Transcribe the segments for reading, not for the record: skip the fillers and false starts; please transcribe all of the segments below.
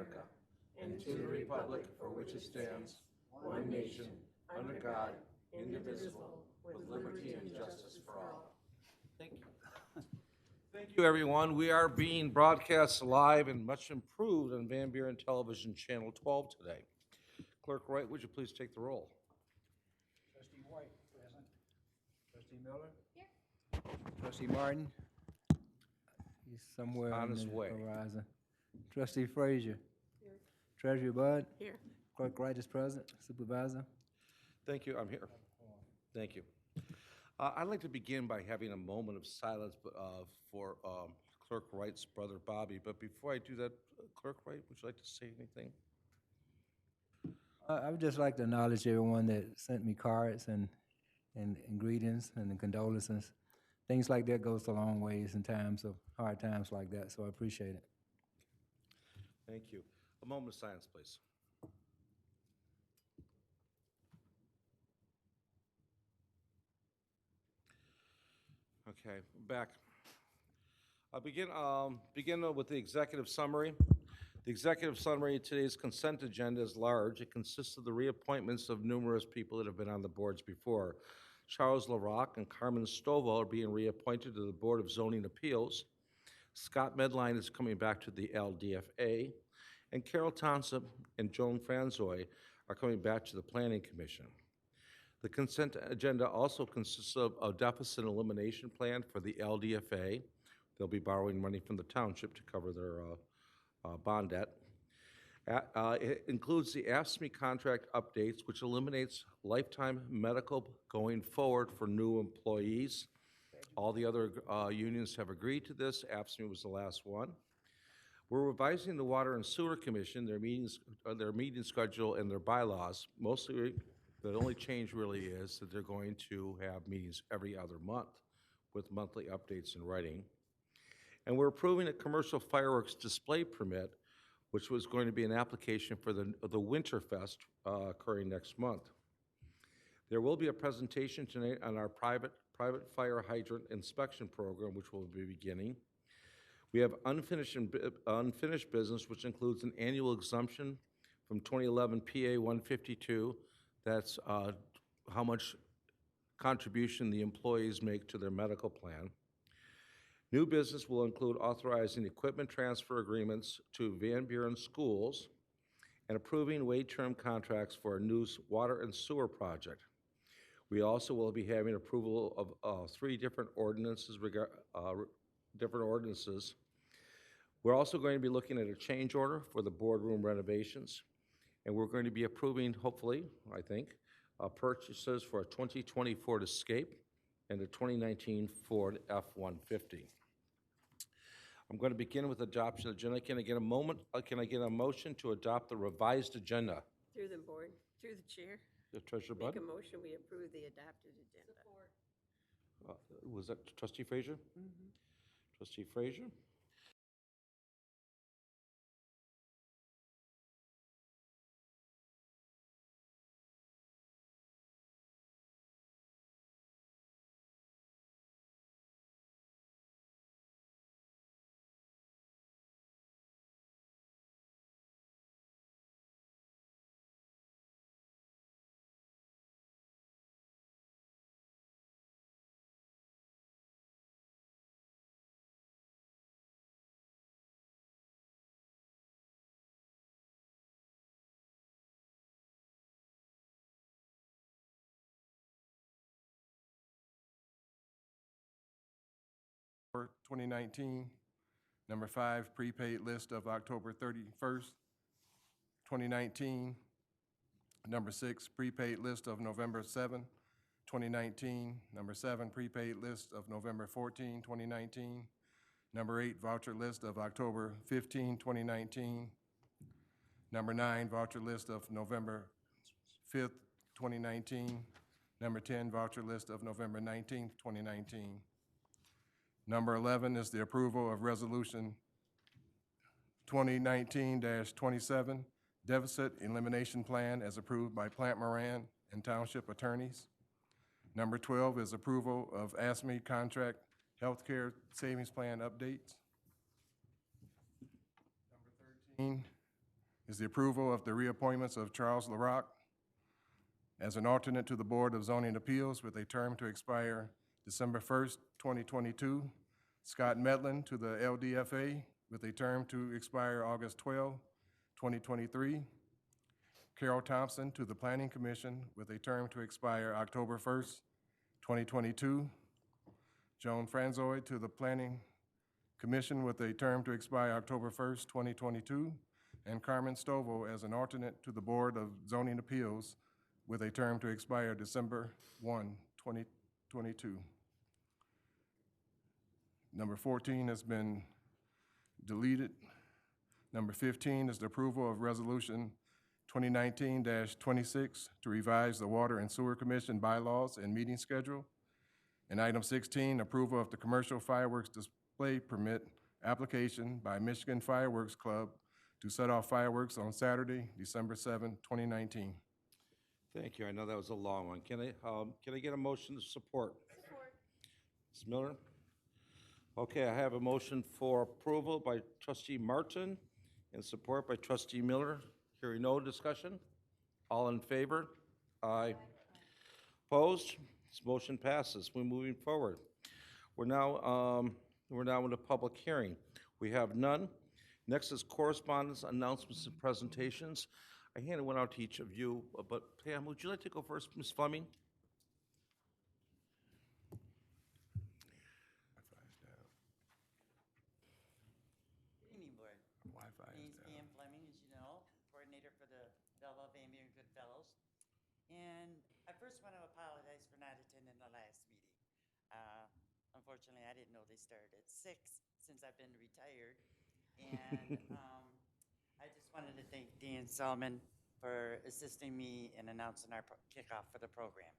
America, and to the republic for which it stands, one nation, under God, indivisible, with liberty and justice for all. Thank you. Thank you, everyone. We are being broadcast live and much improved on Van Buren Television Channel 12 today. Clerk Wright, would you please take the roll? Trustee White, present. Trustee Miller? Here. Trustee Martin? He's somewhere On on his the way. horizon. Trustee Frazier? Here. Treasurer Bud? Here. Clerk Wright is present. Supervisor? Thank you. I'm here. Thank you. I'd like to begin by having a moment of silence for Clerk Wright's brother, Bobby. But before I do that, Clerk Wright, would you like to say anything? I would just like to acknowledge everyone that sent me cards and greetings and condolences. Things like that goes a long ways in times of hard times like that, so I appreciate it. Thank you. A moment of silence, please. Okay, back. I'll begin with the executive summary. The executive summary of today's consent agenda is large. It consists of the reappointments of numerous people that have been on the boards before. Charles LaRocque and Carmen Stovall are being reappointed to the Board of Zoning Appeals. Scott Medline is coming back to the LDFA. And Carol Thompson and Joan Franzoy are coming back to the Planning Commission. The consent agenda also consists of a deficit elimination plan for the LDFA. They'll be borrowing money from the township to cover their bond debt. It includes the AFSCME contract updates, which eliminates lifetime medical going forward for new employees. All the other unions have agreed to this. AFSCME was the last one. We're revising the Water and Sewer Commission, their meeting schedule and their bylaws. Mostly, the only change really is that they're going to have meetings every other month with monthly updates in writing. And we're approving a commercial fireworks display permit, which was going to be an application for the Winterfest occurring next month. There will be a presentation tonight on our private fire hydrant inspection program, which we'll be beginning. We have unfinished business, which includes an annual exemption from 2011 PA 152. That's how much contribution the employees make to their medical plan. New business will include authorizing equipment transfer agreements to Van Buren schools and approving wait term contracts for a new water and sewer project. We also will be having approval of three different ordinances. We're also going to be looking at a change order for the boardroom renovations, and we're going to be approving, hopefully, I think, purchases for a 2020 Ford Escape and a 2019 Ford F-150. I'm going to begin with adoption of the agenda. Can I get a motion to adopt the revised agenda? Through the board, through the chair. Treasurer Bud? Make a motion, we approve the adopted agenda. Support. Was that Trustee Frazier? Mm-hmm. Trustee Frazier? For 2019. Number 5, prepaid list of October 31st, 2019. Number 6, prepaid list of November 7, 2019. Number 7, prepaid list of November 14, 2019. Number 8, voucher list of October 15, 2019. Number 9, voucher list of November 5th, 2019. Number 10, voucher list of November 19th, 2019. Number 11 is the approval of Resolution 2019-27, Deficit Elimination Plan as approved by Plant Moran and Township Attorneys. Number 12 is approval of AFSCME Contract Healthcare Savings Plan updates. Number 13 is the approval of the reappointments of Charles LaRock as an alternate to the Board of Zoning Appeals with a term to expire December 1st, 2022. Scott Medlin to the LDFA with a term to expire August 12, 2023. Carol Thompson to the Planning Commission with a term to expire October 1st, 2022. Joan Franzoy to the Planning Commission with a term to expire October 1st, 2022. And Carmen Stovall as an alternate to the Board of Zoning Appeals with a term to expire December 1, 2022. Number 14 has been deleted. Number 15 is the approval of Resolution 2019-26 to revise the Water and Sewer Commission bylaws and meeting schedule. And item 16, approval of the commercial fireworks display permit application by Michigan Fireworks Club to set off fireworks on Saturday, December 7, 2019. Thank you. I know that was a long one. Can I get a motion to support? Support. Ms. Miller? Okay, I have a motion for approval by trustee Martin and support by trustee Miller. Hearing no discussion? All in favor? Aye. Opposed? This motion passes. We're moving forward. We're now in a public hearing. We have none. Next is correspondence, announcements, and presentations. I handed one out to each of you, but Pam, would you like to go first, Ms. Fleming? Good evening, Board. My name's Pam Fleming, as you know, coordinator for the Belleville Van Buren Goodfellows. And I first want to apologize for not attending the last meeting. Unfortunately, I didn't know they started at 6 since I've been retired. And I just wanted to thank Dan Solomon for assisting me in announcing our kickoff for the program.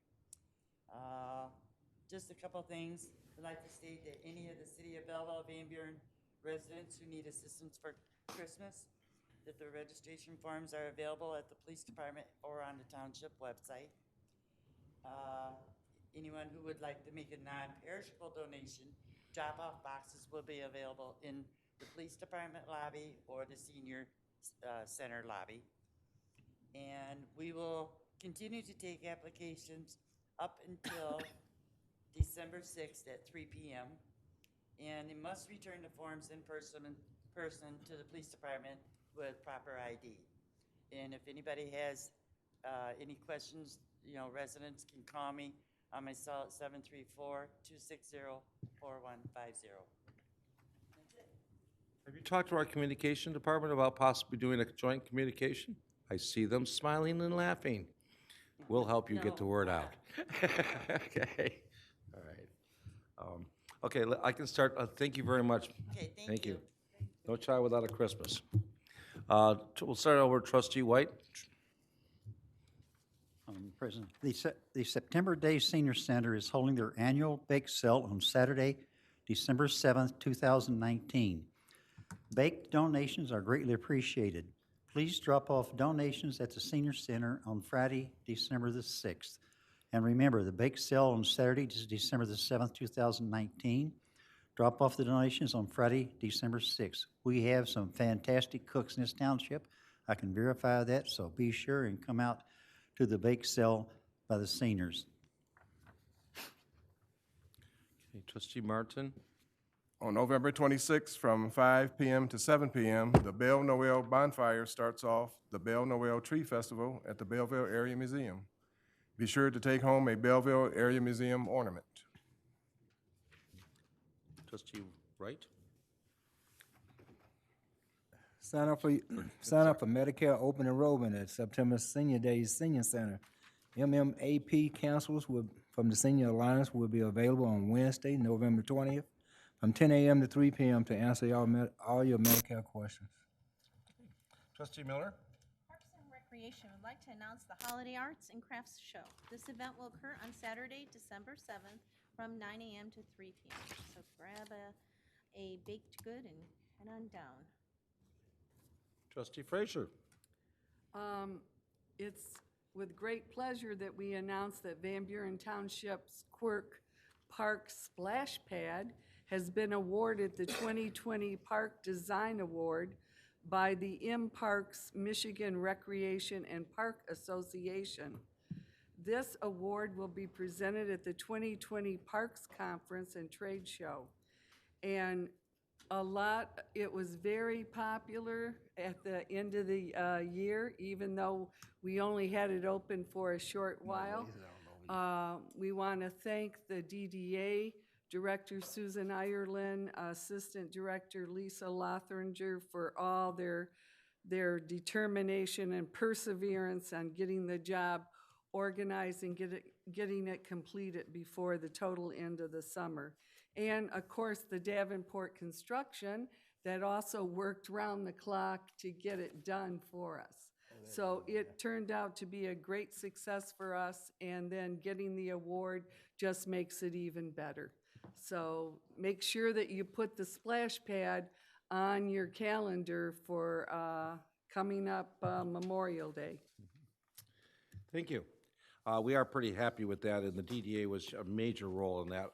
Just a couple things. I'd like to state that any of the City of Belleville Van Buren residents who need assistance for Christmas, that the registration forms are available at the police department or on the township website. Anyone who would like to make a non-perishable donation, drop-off boxes will be available in the police department lobby or the senior center lobby. And we will continue to take applications up until December 6th at 3 p.m. And they must return the forms in person to the police department with proper ID. And if anybody has any questions, residents can call me on my cell at 734-260-4150. Have you talked to our communication department about possibly doing a joint communication? I see them smiling and laughing. We'll help you get the word out. Okay, all right. Okay, I can start. Thank you very much. Okay, thank you. No child without a Christmas. We'll start over trustee White. President, the September Day Senior Center is holding their annual bake sale on Saturday, December 7th, 2019. Bake donations are greatly appreciated. Please drop off donations at the Senior Center on Friday, December the 6th. And remember, the bake sale on Saturday is December the 7th, 2019. Drop off the donations on Friday, December 6th. We have some fantastic cooks in this township. I can verify that, so be sure and come out to the bake sale by the seniors. Okay, trustee Martin. On November 26th, from 5 p.m. to 7 p.m., the Belle Noel Bonfire starts off the Belle Noel Tree Festival at the Belleville Area Museum. Be sure to take home a Belleville Area Museum ornament. Trustee Wright. Sign up for Medicare open enrollment at September Senior Days Senior Center. MMAP councils from the Senior Alliance will be available on Wednesday, November 20th, from 10 a.m. to 3 p.m. to answer all your Medicare questions. Trustee Miller. Parks and Recreation would like to announce the Holiday Arts and Crafts Show. This event will occur on Saturday, December 7th from 9 a.m. to 3 p.m. So grab a baked good and head on down. Trustee Frazier. It's with great pleasure that we announce that Van Buren Township's Quirk Park Splash Pad has been awarded the 2020 Park Design Award by the M Parks Michigan Recreation and Park Association. This award will be presented at the 2020 Parks Conference and Trade Show. And it was very popular at the end of the year, even though we only had it open for a short while. We want to thank the DDA, Director Susan Ireland, Assistant Director Lisa Lothringer for all their determination and perseverance on getting the job organized and getting it completed before the total end of the summer. And of course, the Davenport Construction that also worked round the clock to get it done for us. So it turned out to be a great success for us, and then getting the award just makes it even better. So make sure that you put the splash pad on your calendar for coming up Memorial Day. Thank you. We are pretty happy with that, and the DDA was a major role in that.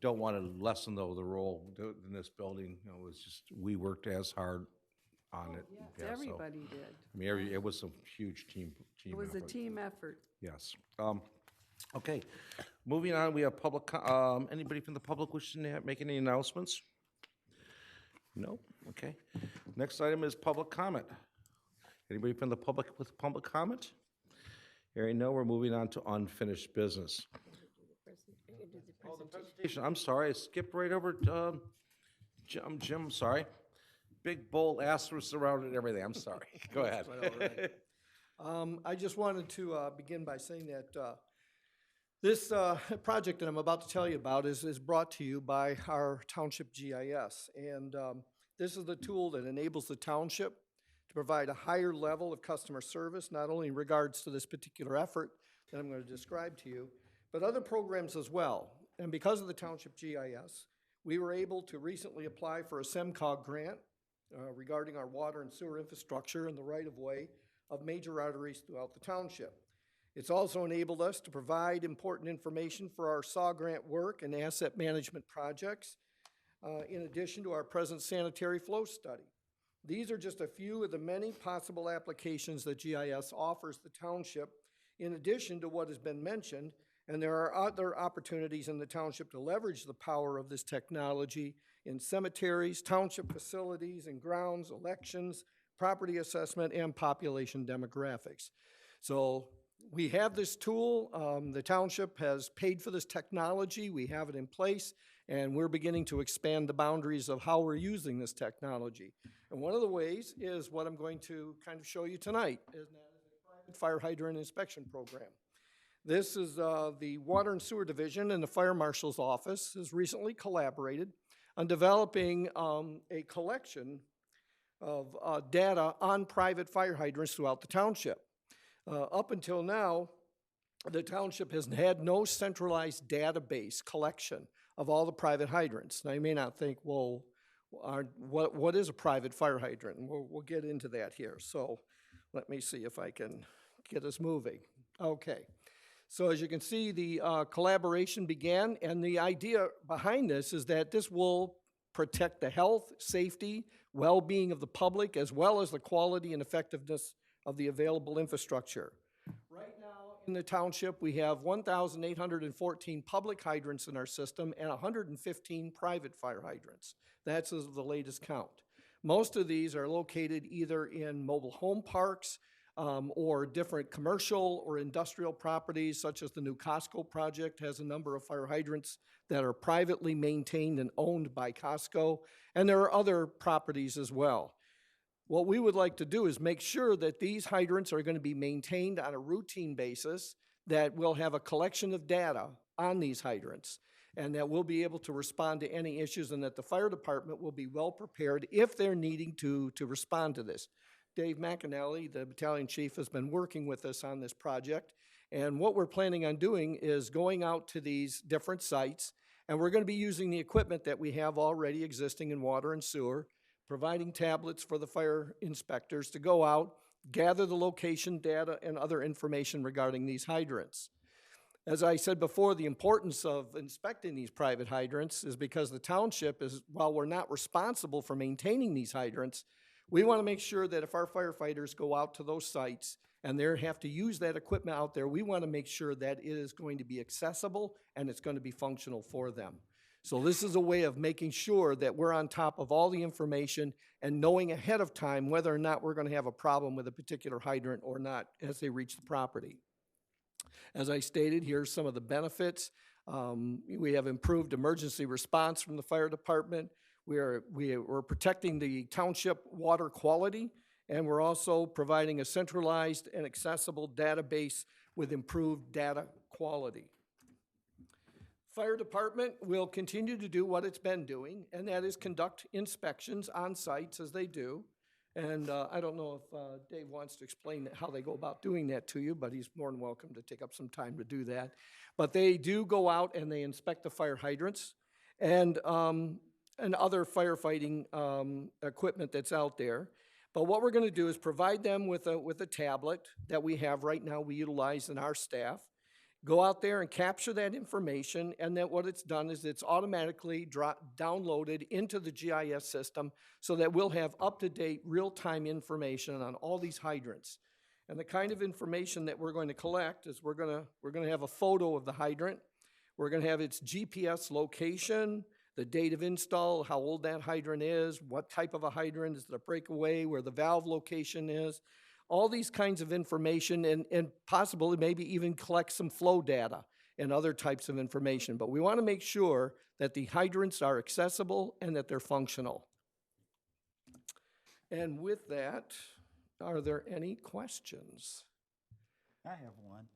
Don't want to lessen, though, the role in this building. You know, it was just, we worked as hard on it. Yes, Yeah, so, everybody did. I mean, it was a huge team It was a effort. team effort. Yes. Okay, moving on, we have public, anybody from the public wishing to make any announcements? No? Okay. Next item is public comment. Anybody from the public with public comment? Hearing no, we're moving on to unfinished business. Oh, the presentation, I'm sorry, I skipped right over, Jim, I'm sorry. Big bold asterisk around it and everything, I'm sorry. Go ahead. I just wanted to begin by saying that this project that I'm about to tell you about is brought to you by our Township GIS. And this is the tool that enables the township to provide a higher level of customer service, not only in regards to this particular effort that I'm going to describe to you, but other programs as well. And because of the Township GIS, we were able to recently apply for a SEMCOG grant regarding our water and sewer infrastructure and the right-of-way of major arteries throughout the township. It's also enabled us to provide important information for our SAW grant work and asset management projects, in addition to our present sanitary flow study. These are just a few of the many possible applications that GIS offers the township, in addition to what has been mentioned, and there are other opportunities in the township to leverage the power of this technology in cemeteries, township facilities and grounds, elections, property assessment, and population demographics. So we have this tool. The township has paid for this technology. We have it in place, and we're beginning to expand the boundaries of how we're using this technology. And one of the ways is what I'm going to kind of show you tonight, is a private fire hydrant inspection program. This is the Water and Sewer Division and the Fire Marshal's Office has recently collaborated on developing a collection of data on private fire hydrants throughout the township. Up until now, the township has had no centralized database collection of all the private hydrants. Now, you may not think, well, what is a private fire hydrant? And we'll get into that here. So let me see if I can get us moving. Okay. So as you can see, the collaboration began, and the idea behind this is that this will protect the health, safety, well-being of the public, as well as the quality and effectiveness of the available infrastructure. Right now in the township, we have 1,814 public hydrants in our system and 115 private fire hydrants. That's as of the latest count. Most of these are located either in mobile home parks, or different commercial or industrial properties, such as the new Costco project has a number of fire hydrants that are privately maintained and owned by Costco, and there are other properties as well. What we would like to do is make sure that these hydrants are going to be maintained on a routine basis, that we'll have a collection of data on these hydrants, and that we'll be able to respond to any issues, and that the fire department will be well prepared if they're needing to respond to this. Dave McAnally, the battalion chief, has been working with us on this project. And what we're planning on doing is going out to these different sites, and we're going to be using the equipment that we have already existing in water and sewer, providing tablets for the fire inspectors to go out, gather the location data and other information regarding these hydrants. As I said before, the importance of inspecting these private hydrants is because the township is, while we're not responsible for maintaining these hydrants, We want to make sure that if our firefighters go out to those sites and they have to use that equipment out there, we want to make sure that it is going to be accessible and it's going to be functional for them. So this is a way of making sure that we're on top of all the information and knowing ahead of time whether or not we're going to have a problem with a particular hydrant or not as they reach the property. As I stated, here's some of the benefits. We have improved emergency response from the fire department. We're protecting the township water quality, and we're also providing a centralized and accessible database with improved data quality. Fire department will continue to do what it's been doing, and that is conduct inspections on sites as they do. And I don't know if Dave wants to explain how they go about doing that to you, but he's more than welcome to take up some time to do that. But they do go out and they inspect the fire hydrants and other firefighting equipment that's out there. But what we're going to do is provide them with a tablet that we have right now, we utilize in our staff. Go out there and capture that information, and then what it's done is it's automatically downloaded into the GIS system so that we'll have up-to-date, real-time information on all these hydrants. And the kind of information that we're going to collect is we're going to have a photo of the hydrant. We're going to have its GPS location, the date of install, how old that hydrant is, what type of a hydrant, is it a breakaway, where the valve location is. All these kinds of information and possibly maybe even collect some flow data and other types of information. But we want to make sure that the hydrants are accessible and that they're functional. And with that, are there any questions? I have one.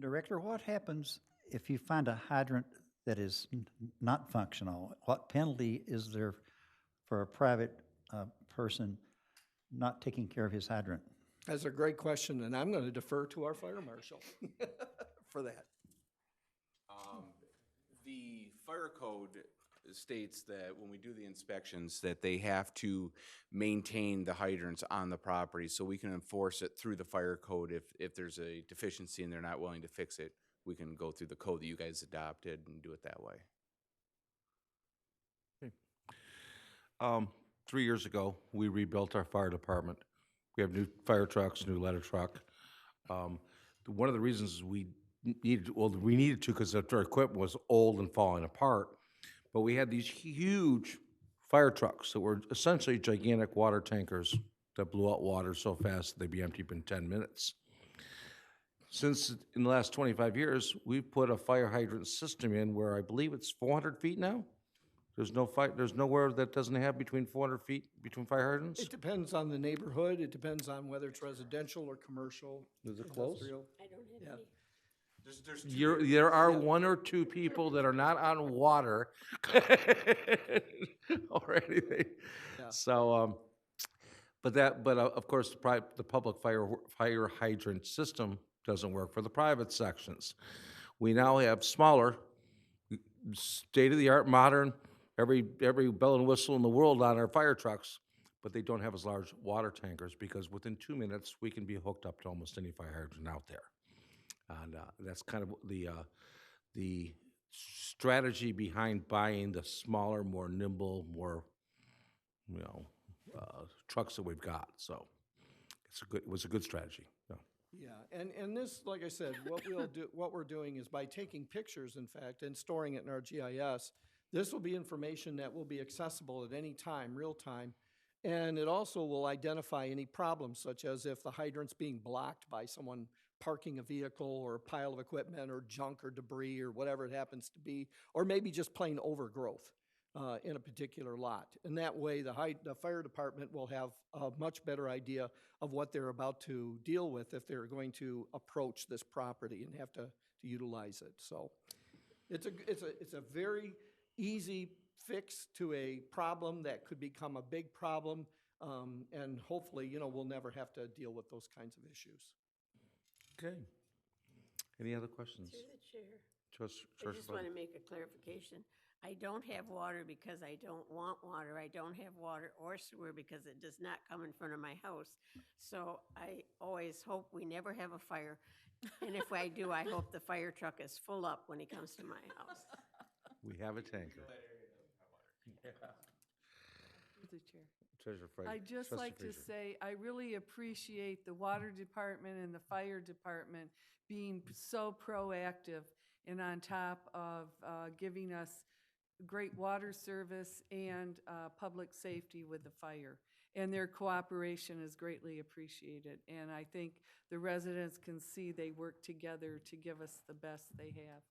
Director, what happens if you find a hydrant that is not functional? What penalty is there for a private person not taking care of his hydrant? That's a great question, and I'm going to defer to our fire marshal for that. The fire code states that when we do the inspections, that they have to maintain the hydrants on the property, so we can enforce it through the fire code. If there's a deficiency and they're not willing to fix it, we can go through the code that you guys adopted and do it that way. 3 years ago, we rebuilt our fire department. We have new fire trucks, new ladder truck. One of the reasons we needed to because our equipment was old and falling apart, but we had these huge fire trucks that were essentially gigantic water tankers that blew out water so fast they'd be empty in 10 minutes. Since in the last 25 years, we've put a fire hydrant system in where I believe it's 400 feet now. There's nowhere that doesn't have between 400 feet between fire hydrants? It depends on the neighborhood. It depends on whether it's residential or commercial. Is it close? Industrial. I don't have any. There are one or two people that are not on water or anything. Yeah. So, but of course, the public fire hydrant system doesn't work for the private sections. We now have smaller, state-of-the-art, modern, every bell and whistle in the world on our fire trucks, but they don't have as large water tankers because within 2 minutes, we can be hooked up to almost any fire hydrant out there. And that's kind of the strategy behind buying the smaller, more nimble, more, trucks that we've got. So it was a good strategy. Yeah. Yeah, and this, like I said, what we're doing is by taking pictures, in fact, and storing it in our GIS, this will be information that will be accessible at any time, real time, and it also will identify any problems, such as if the hydrant's being blocked by someone parking a vehicle or a pile of equipment or junk or debris or whatever it happens to be, or maybe just plain overgrowth in a particular lot. And that way, the fire department will have a much better idea of what they're about to deal with if they're going to approach this property and have to utilize it. So it's a very easy fix to a problem that could become a big problem, and hopefully, we'll never have to deal with those kinds of issues. Okay. Any other questions? Through the chair. Trustee I just want to make a clarification. I don't have water because I don't want water. I don't have water or sewer because it does not come in front of my house. So I always hope we never have a fire. And if I do, I hope the fire truck is full up when he comes to my house. We have a tanker. Through the chair. Treasurer Fraser. I'd just Trustee like to Fraser. say, I really appreciate the water department and the fire department being so proactive and on top of giving us great water service and public safety with the fire. And their cooperation is greatly appreciated. And I think the residents can see they work together to give us the best they have.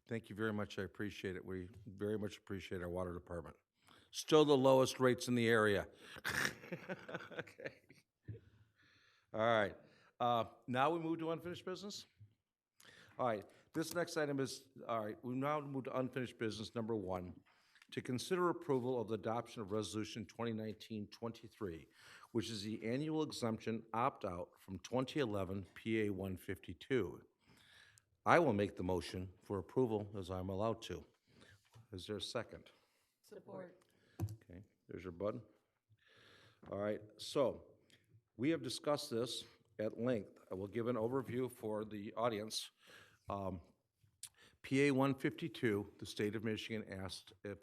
Thank you very much. I appreciate it. We very much appreciate our water department. Still the lowest rates in the area. Okay. All right. Now we move to unfinished business? All right. This next item is, all right, we now move to unfinished business number 1, to consider approval of the adoption of Resolution 2019-23, which is the annual exemption opt-out from 2011 PA 152. I will make the motion for approval as I'm allowed to. Is there a second? Support. Okay, there's your button. All right, so we have discussed this at length. I will give an overview for the audience. PA 152, the state of Michigan asked if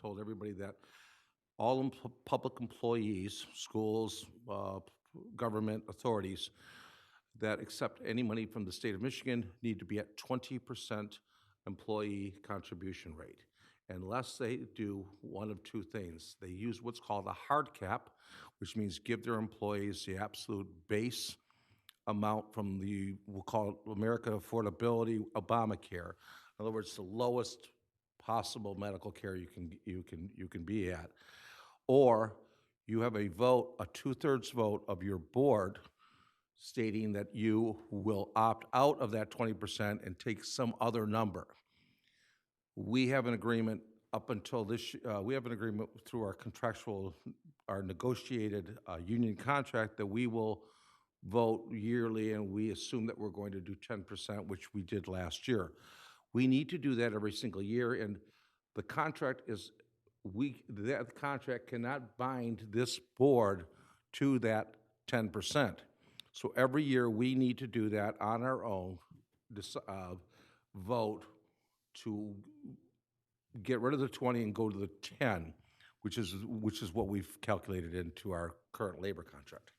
told everybody that all public employees, schools, government authorities that accept any money from the state of Michigan need to be at 20% employee contribution rate. Unless they do one of two things. They use what's called a hard cap, which means give their employees the absolute base amount from the, we'll call it America Affordability Obamacare. In other words, the lowest possible medical care you can be at. Or you have a vote, a 2/3 vote of your board stating that you will opt out of that 20% and take some other number. We have an agreement up until this, we have an agreement through our contractual, our negotiated union contract that we will vote yearly, and we assume that we're going to do 10%, which we did last year. We need to do that every single year, and the contract is, that contract cannot bind this board to that 10%. So every year, we need to do that on our own, vote to get rid of the 20 and go to the 10, which is what we've calculated into our current labor contract.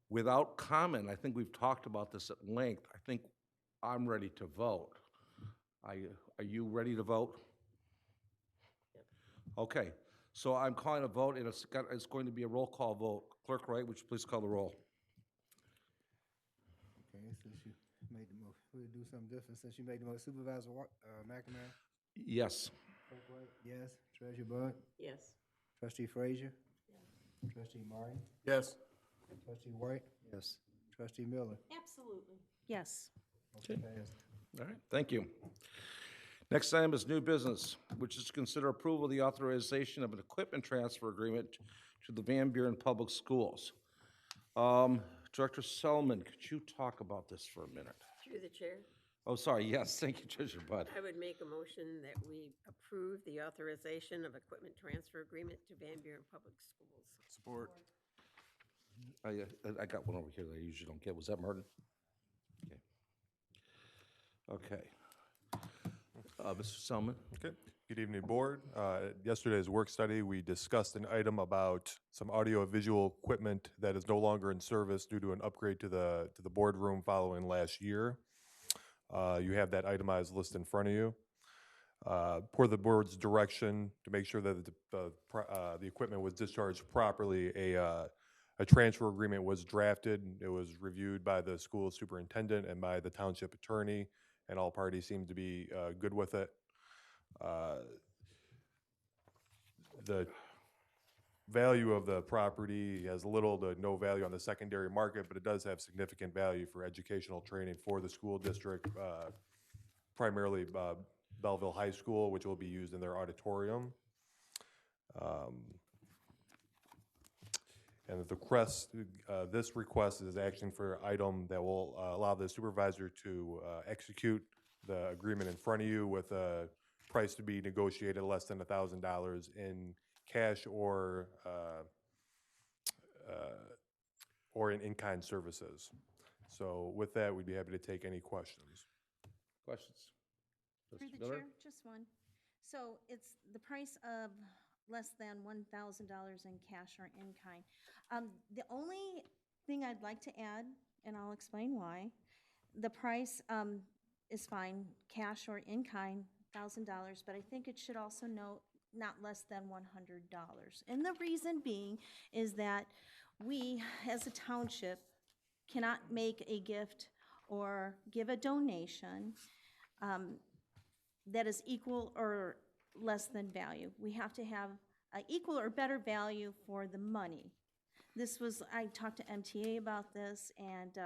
Without comment, I think we've talked about this at length. I think I'm ready to vote. Are you ready to vote? Okay, so I'm calling a vote, and it's going to be a roll call vote. Clerk Wright, would you please call the roll? Okay, since you made the motion, we'll do something different. Since you made the motion, Supervisor McNamara? Yes. Clerk Wright? Yes. Treasurer Bud? Yes. Trustee Frazier? Trustee Martin? Yes. Trustee White? Yes. Trustee Miller? Absolutely. Yes. Motion passed. All right, thank you. Next item is new business, which is to consider approval of the authorization of an equipment transfer agreement to the Van Buren Public Schools. Director Selman, could you talk about this for a minute? Through the chair, Oh, sorry, yes, thank you, Treasurer Bud. I would make a motion that we approve the authorization of equipment transfer agreement to Van Buren Public Schools. Support. I got one over here that I usually don't get. Was that Martin? Okay. Mr. Selman? Okay. Good evening, Board. At yesterday's work study, we discussed an item about some audio-visual equipment that is no longer in service due to an upgrade to the boardroom following last year. You have that itemized list in front of you. Per the board's direction, to make sure that the equipment was discharged properly, a transfer agreement was drafted. It was reviewed by the school superintendent and by the township attorney, and all parties seemed to be good with it. The value of the property has little to no value on the secondary market, but it does have significant value for educational training for the school district, primarily Belleville High School, which will be used in their auditorium. And this request is action for an item that will allow the supervisor to execute the agreement in front of you with a price to be negotiated less than $1,000 in cash or in in-kind services. So with that, we'd be happy to take any questions. Questions? Through Trustee the Miller? chair, just one. So it's the price of less than $1,000 in cash or in kind. The only thing I'd like to add, and I'll explain why, the price is fine, cash or in kind, $1,000, but I think it should also note not less than $100. And the reason being is that we, as a township, cannot make a gift or give a donation that is equal or less than value. We have to have an equal or better value for the money. This was, I talked to MTA about this, and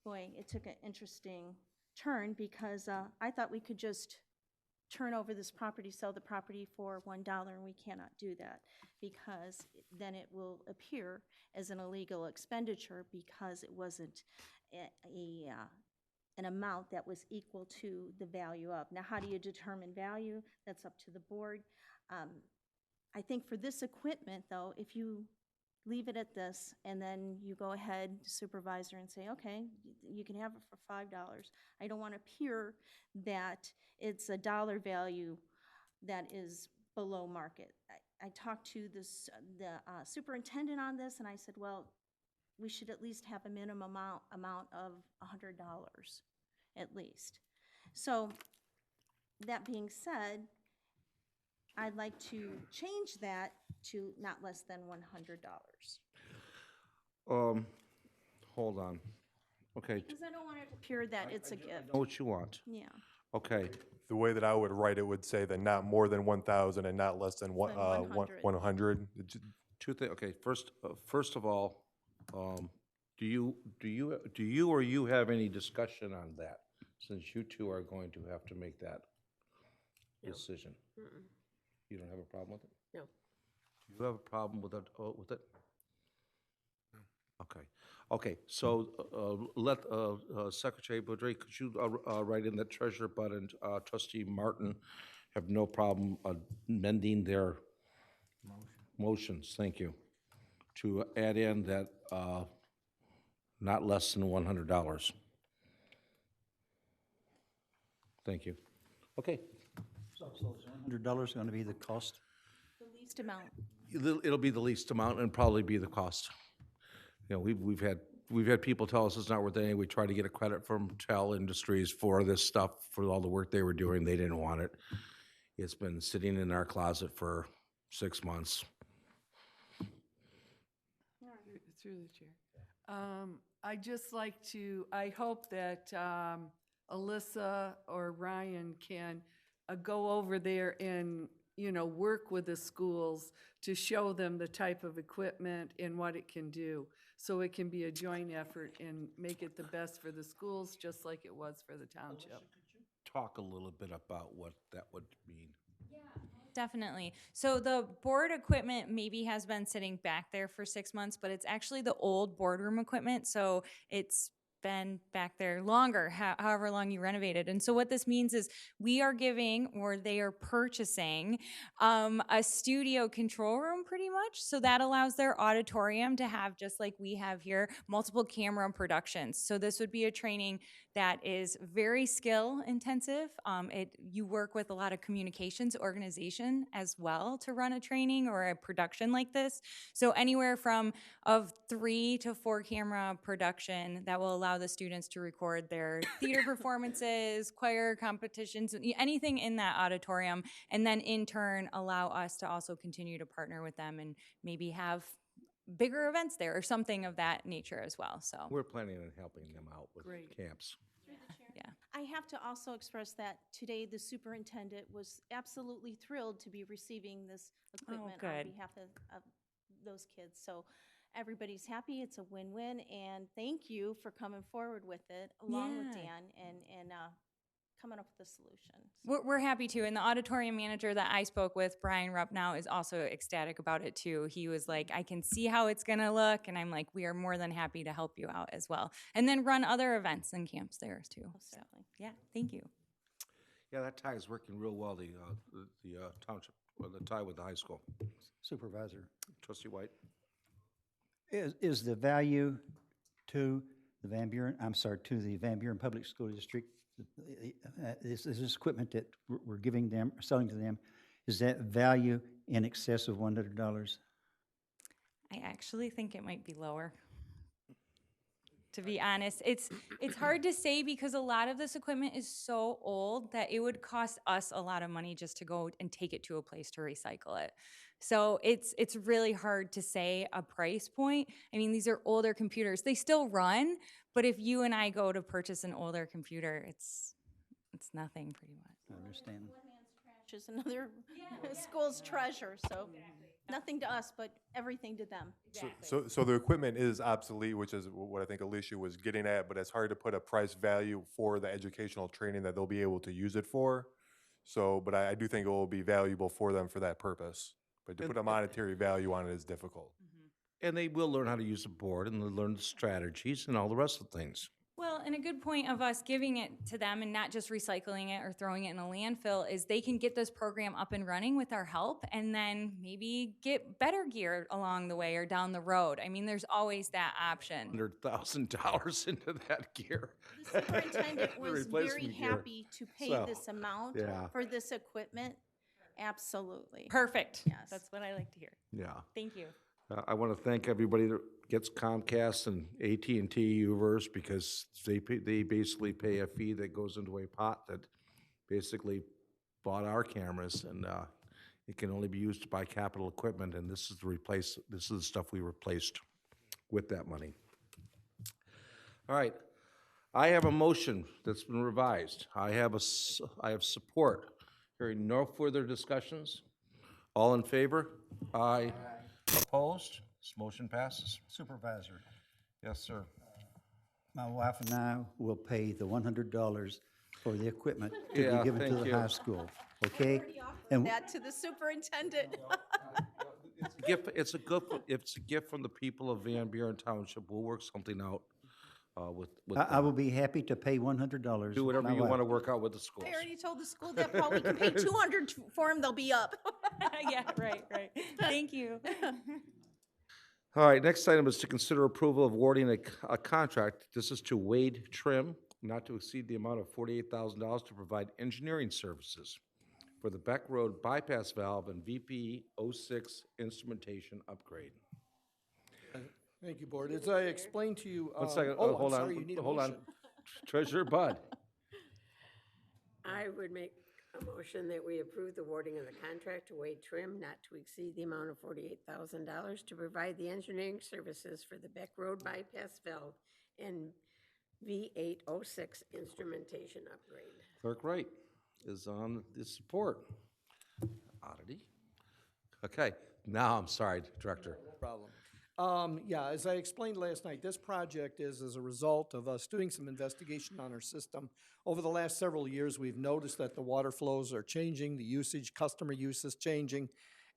boy, it took an interesting turn because I thought we could just turn over this property, sell the property for $1, and we cannot do that because then it will appear as an illegal expenditure because it wasn't an amount that was equal to the value of. Now, how do you determine value? That's up to the board. I think for this equipment, though, if you leave it at this, and then you go ahead, supervisor, and say, okay, you can have it for $5. I don't want to appear that it's a dollar value that is below market. I talked to the superintendent on this, and I said, well, we should at least have a minimum amount of $100, at least. So, that being said, I'd like to change that to not less than $100. Hold on. Okay, Because I don't want it to appear that it's a I gift. know what you want. Yeah. Okay, The way that I would write it would say that not more than 1,000 and not less than 100. 100. two things, okay, first of all, do you or you have any discussion on that? Since you two are going to have to make that decision. You don't have a problem with it? No. Do you have a problem with it, Okay, okay, so, let, Secretary Boudry, could you, write in that Treasurer Bud and, Trustee Martin have no problem amending their motions, thank you, to add in that, not less than $100. Thank you. Okay, $100 going to be the cost? The least amount. it'll be the least amount and probably be the cost. You know, we've had people tell us it's not worth anything. We tried to get a credit from TEL Industries for this stuff, for all the work they were doing. They didn't want it. It's been sitting in our closet for 6 months. Through the chair. I'd just like to, I hope that Alyssa or Ryan can go over there and, work with the schools to show them the type of equipment and what it can do. So it can be a joint effort and make it the best for the schools, just like it was for the township. Talk a little bit about what that would mean. Definitely. So the board equipment maybe has been sitting back there for 6 months, but it's actually the old boardroom equipment. So it's been back there longer, however long you renovated. And so what this means is we are giving, or they are purchasing, a studio control room pretty much. So that allows their auditorium to have, just like we have here, multiple camera productions. So this would be a training that is very skill intensive. You work with a lot of communications organization as well to run a training or a production like this. So anywhere from of 3 to 4 camera production that will allow the students to record their theater performances, choir competitions, anything in that auditorium, and then in turn allow us to also continue to partner with them and maybe have bigger events there or something of that nature as well. So We're planning on helping them out with Great. camps. yeah. I have to also express that today the superintendent was absolutely thrilled to be receiving this equipment on good. behalf of those kids. So everybody's happy. It's a win-win, and thank you for coming forward with it along with Yeah. Dan and coming up with a solution. We're happy to. And the auditorium manager that I spoke with, Brian Rupp, now is also ecstatic about it too. He was like, I can see how it's going to look. And I'm like, we are more than happy to help you out as well. And then run other events and camps there too. Most So, certainly. yeah, thank you. Yeah, that tie is working real well, the township, or the tie with the high school. Supervisor, Trustee White? is the value to the Van Buren, to the Van Buren Public School District, is this equipment that we're giving them, selling to them, Is that value in excess of $100? I actually think it might be lower. To be honest, it's hard to say because a lot of this equipment is so old that it would cost us a lot of money just to go and take it to a place to recycle it. So it's really hard to say a price point. I mean, these are older computers. They still run, but if you and I go to purchase an older computer, it's nothing pretty much. I understand. Which is another school's treasure, so nothing to us, but everything to them. So the equipment is obsolete, which is what I think Alicia was getting at, but it's hard to put a price value for the educational training that they'll be able to use it for. So, but I do think it will be valuable for them for that purpose. But to put a monetary value on it is difficult. And they will learn how to use a board, and they'll learn the strategies and all the rest of the things. Well, and a good point of us giving it to them and not just recycling it or throwing it in a landfill is they can get this program up and running with our help and then maybe get better gear along the way or down the road. I mean, there's always that option. $100,000 into that gear. The superintendent The was replacement very gear. happy to pay So, this amount yeah. for this equipment. Absolutely. Perfect. Yes. That's what I like to hear. Yeah. Thank you. I want to thank everybody that gets Comcast and AT&T Uverse because they basically pay a fee that goes into a pot that basically bought our cameras, and it can only be used to buy capital equipment, and this is the stuff we replaced with that money. All right. I have a motion that's been revised. I have support. Hearing no further discussions. All in favor? Aye. Opposed? This motion passes. Supervisor, Yes, sir. my wife and I will pay the $100 for the equipment to Yeah, be given to thank the you. high school, okay? And That to the superintendent. It's a gift from the people of Van Buren Township. We'll work something out with I will be happy to pay $100. do whatever my you wife. want to work out with the schools. I already told the school that probably can pay 200 for them, they'll be up. Yeah, right. Thank you. All right, next item is to consider approval of awarding a contract. This is to Wade Trim, not to exceed the amount of $48,000 to provide engineering services for the Beck Road bypass valve and VP 06 instrumentation upgrade. Thank you, Board. As I explained to you. One second, I'm hold sorry, you need a on, hold on. motion. Treasurer Bud. I would make a motion that we approve the awarding of the contract to Wade Trim not to exceed the amount of $48,000 to provide the engineering services for the Beck Road bypass valve and V806 instrumentation upgrade. Clerk Wright is on the support. Oddity. Okay, now I'm sorry, Director. No problem. Yeah, as I explained last night, this project is as a result of us doing some investigation on our system. Over the last several years, we've noticed that the water flows are changing, the usage, customer use is changing.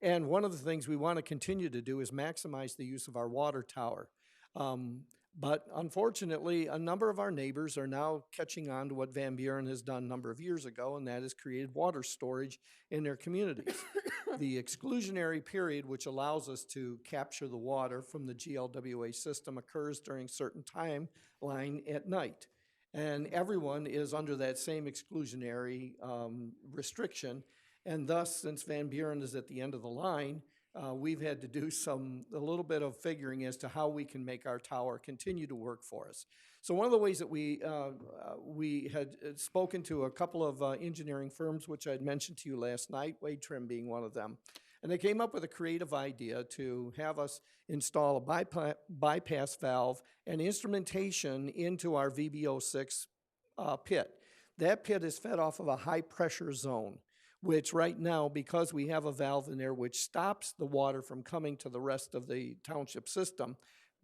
And one of the things we want to continue to do is maximize the use of our water tower. But unfortunately, a number of our neighbors are now catching on to what Van Buren has done a number of years ago, and that is created water storage in their communities. The exclusionary period, which allows us to capture the water from the GLWA system, occurs during certain timeline at night. And everyone is under that same exclusionary restriction. And thus, since Van Buren is at the end of the line, we've had to do a little bit of figuring as to how we can make our tower continue to work for us. So one of the ways that we had spoken to a couple of engineering firms, which I had mentioned to you last night, Wade Trim being one of them, and they came up with a creative idea to have us install a bypass valve and instrumentation into our VB06 pit. That pit is fed off of a high-pressure zone, which right now, because we have a valve in there which stops the water from coming to the rest of the township system,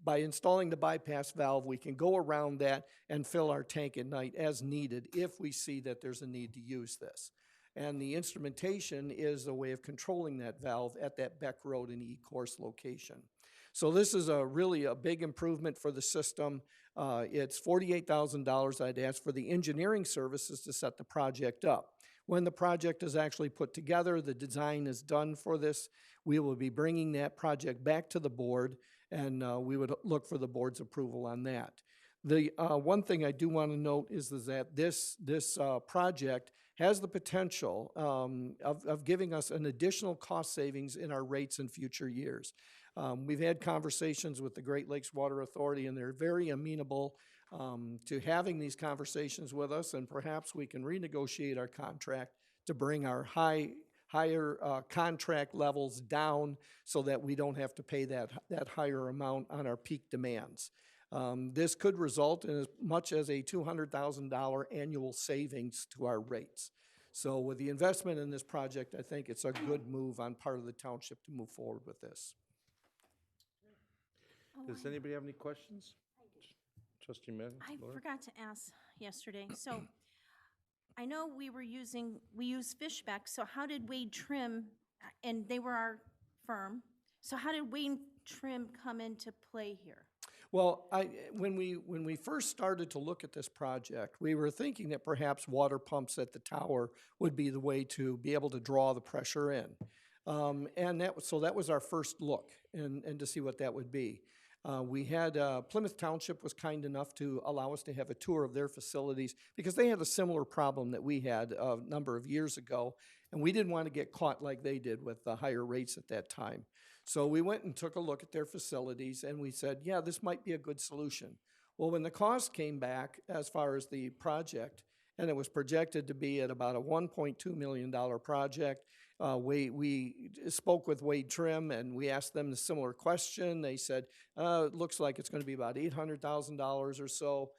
by installing the bypass valve, we can go around that and fill our tank at night as needed if we see that there's a need to use this. And the instrumentation is a way of controlling that valve at that Beck Road and E-course location. So this is really a big improvement for the system. It's $48,000 I'd ask for the engineering services to set the project up. When the project is actually put together, the design is done for this, we will be bringing that project back to the board, and we would look for the board's approval on that. The one thing I do want to note is that this project has the potential of giving us an additional cost savings in our rates in future years. We've had conversations with the Great Lakes Water Authority, and they're very amenable to having these conversations with us, and perhaps we can renegotiate our contract to bring our higher contract levels down so that we don't have to pay that higher amount on our peak demands. This could result in as much as a $200,000 annual savings to our rates. So with the investment in this project, I think it's a good move on part of the township to move forward with this. Does anybody have any questions? Trustee Madden? I Laura? forgot to ask yesterday, so I know we use Fishbeck, so how did Wade Trim, and they were our firm, so how did Wade Trim come into play here? Well, when we first started to look at this project, we were thinking that perhaps water pumps at the tower would be the way to be able to draw the pressure in. So that was our first look and to see what that would be. We had Plymouth Township was kind enough to allow us to have a tour of their facilities because they had a similar problem that we had a number of years ago, and we didn't want to get caught like they did with the higher rates at that time. So we went and took a look at their facilities, and we said, yeah, this might be a good solution. Well, when the cost came back as far as the project, and it was projected to be at about a $1.2 million project, we spoke with Wade Trim, and we asked them a similar question. They said, it looks like it's going to be about $800,000 or so.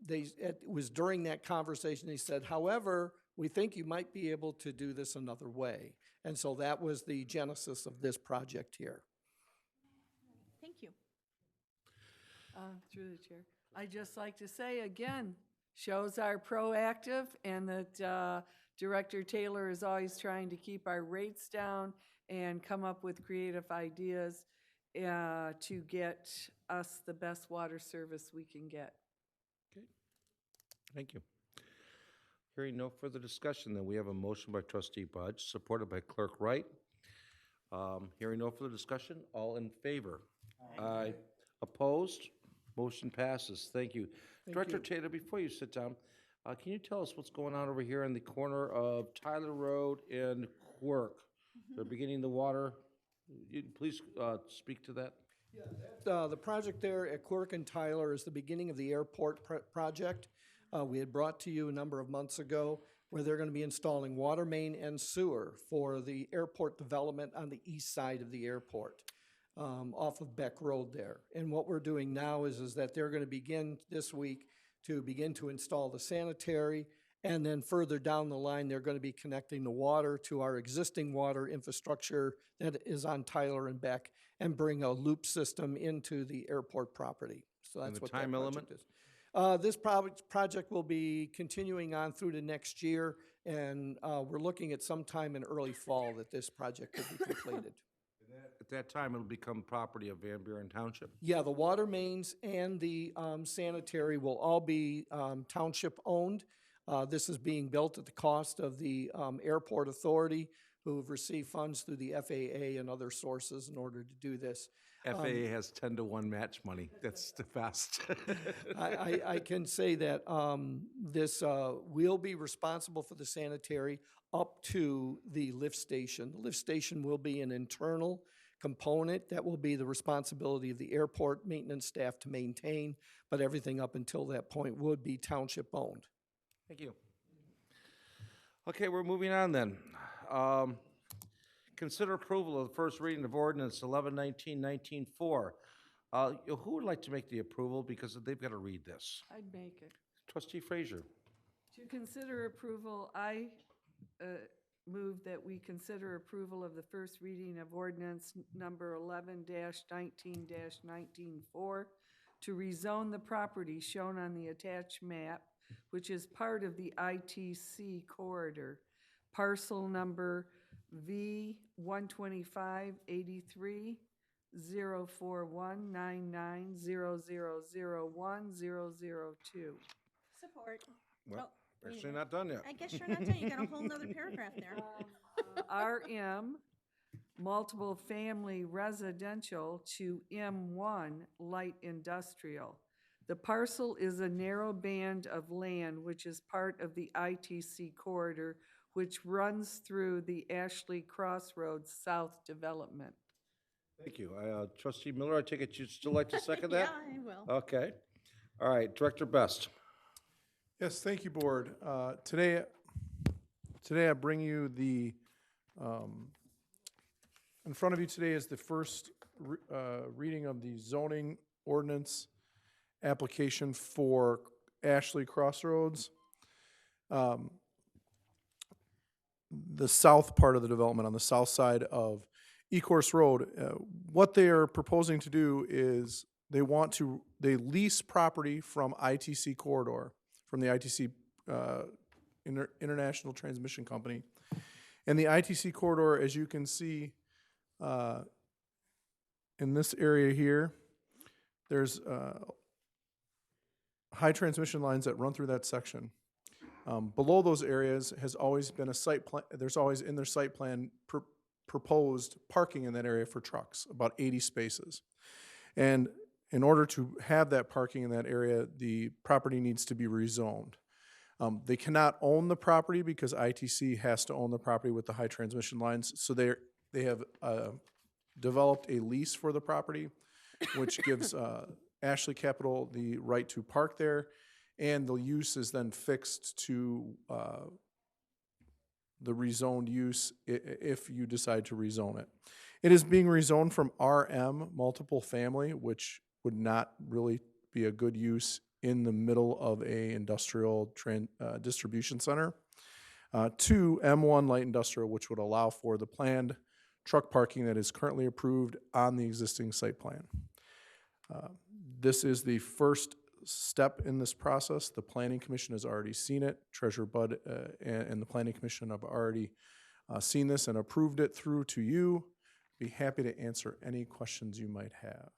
It was during that conversation they said, however, we think you might be able to do this another way. And so that was the genesis of this project here. Thank you. Through the chair. I'd just like to say again, shows are proactive and that Director Taylor is always trying to keep our rates down and come up with creative ideas to get us the best water service we can get. Okay. Thank you. Hearing no further discussion, then we have a motion by Trustee Budge, supported by Clerk Wright. Hearing no further discussion, all in favor? Aye. Opposed? Motion passes. Thank you. Director Taylor, before you sit down, can you tell us what's going on over here in the corner of Tyler Road and Quirk? They're beginning the water. Please speak to that. Yeah, the project there at Quirk and Tyler is the beginning of the airport project. We had brought to you a number of months ago where they're going to be installing water main and sewer for the airport development on the east side of the airport, off of Beck Road there. And what we're doing now is that they're going to begin this week to begin to install the sanitary, and then further down the line, they're going to be connecting the water to our existing water infrastructure that is on Tyler and Beck, and bring a loop system into the airport property. So that's the what time that element? project is. This project will be continuing on through to next year, and we're looking at sometime in early fall that this project could be completed. At that time, it'll become property of Van Buren Township. Yeah, the water mains and the sanitary will all be township-owned. This is being built at the cost of the Airport Authority, who have received funds through the FAA and other sources in order to do this. FAA has 10-to-1 match money. That's the best. I can say that this will be responsible for the sanitary up to the lift station. The lift station will be an internal component that will be the responsibility of the airport maintenance staff to maintain, but everything up until that point would be township-owned. Thank you. Okay, we're moving on then. Consider approval of the first reading of ordinance 1119-19-4. Who would like to make the approval, because they've got to read this? I'd make it. Trustee Frazier. To consider approval, I move that we consider approval of the first reading of ordinance number 11-19-19-4 to rezone the property shown on the attached map, which is part of the ITC corridor, parcel number V12583 0419900010002. Support. Well, Oh, wait a actually minute. not done yet. I guess you're not done. You got a whole nother paragraph there. RM, multiple family residential, to M1, light industrial. The parcel is a narrow band of land which is part of the ITC corridor, which runs through the Ashley Crossroads South development. Thank you. Trustee Miller, I take it you'd still like to second that? Yeah, I will. Okay. All right, Director Best. Yes, thank you, Board. Today I bring you in front of you today is the first reading of the zoning ordinance application for Ashley Crossroads. The south part of the development, on the south side of Ecorse Road. What they are proposing to do is they lease property from ITC Corridor, from the ITC International Transmission Company. And the ITC Corridor, as you can see in this area here, there's high transmission lines that run through that section. Below those areas has always been a site plan, there's always in their site plan proposed parking in that area for trucks, about 80 spaces. And in order to have that parking in that area, the property needs to be rezoned. They cannot own the property because ITC has to own the property with the high transmission lines. So they have developed a lease for the property, which gives Ashley Capital the right to park there, and the use is then fixed to the rezoned use if you decide to rezone it. It is being rezoned from RM, multiple family, which would not really be a good use in the middle of a industrial distribution center, to M1 light industrial, which would allow for the planned truck parking that is currently approved on the existing site plan. This is the first step in this process. The Planning Commission has already seen it. Treasurer Budd and the Planning Commission have already seen this and approved it through to you. Be happy to answer any questions you might have.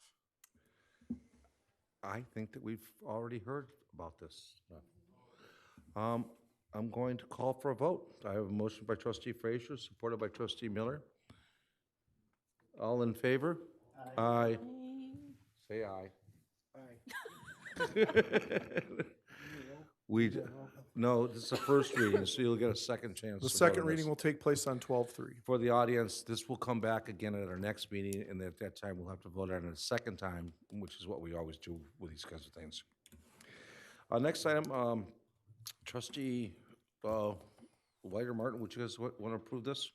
I think that we've already heard about this. I'm going to call for a vote. I have a motion by Trustee Frazier, supported by Trustee Miller. All in favor? Aye. Say aye. No, this is the first reading, so you'll get a second chance. The to vote second on reading this. will take place on 12/3. For the audience, this will come back again at our next meeting, and at that time, we'll have to vote on it a second time, which is what we always do with these kinds of things. Next item, Trustee White or Martin, would you guys want to approve this?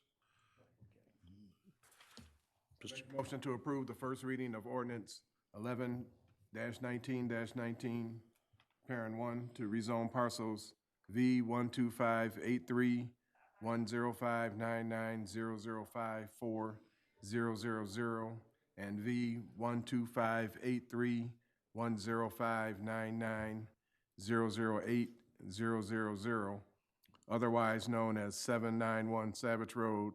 Motion to approve the first reading of ordinance 11-19-19, parent 1, to rezone parcels V 12583, 10599005400, and V 12583, 10599008000, otherwise known as 791 Savage Road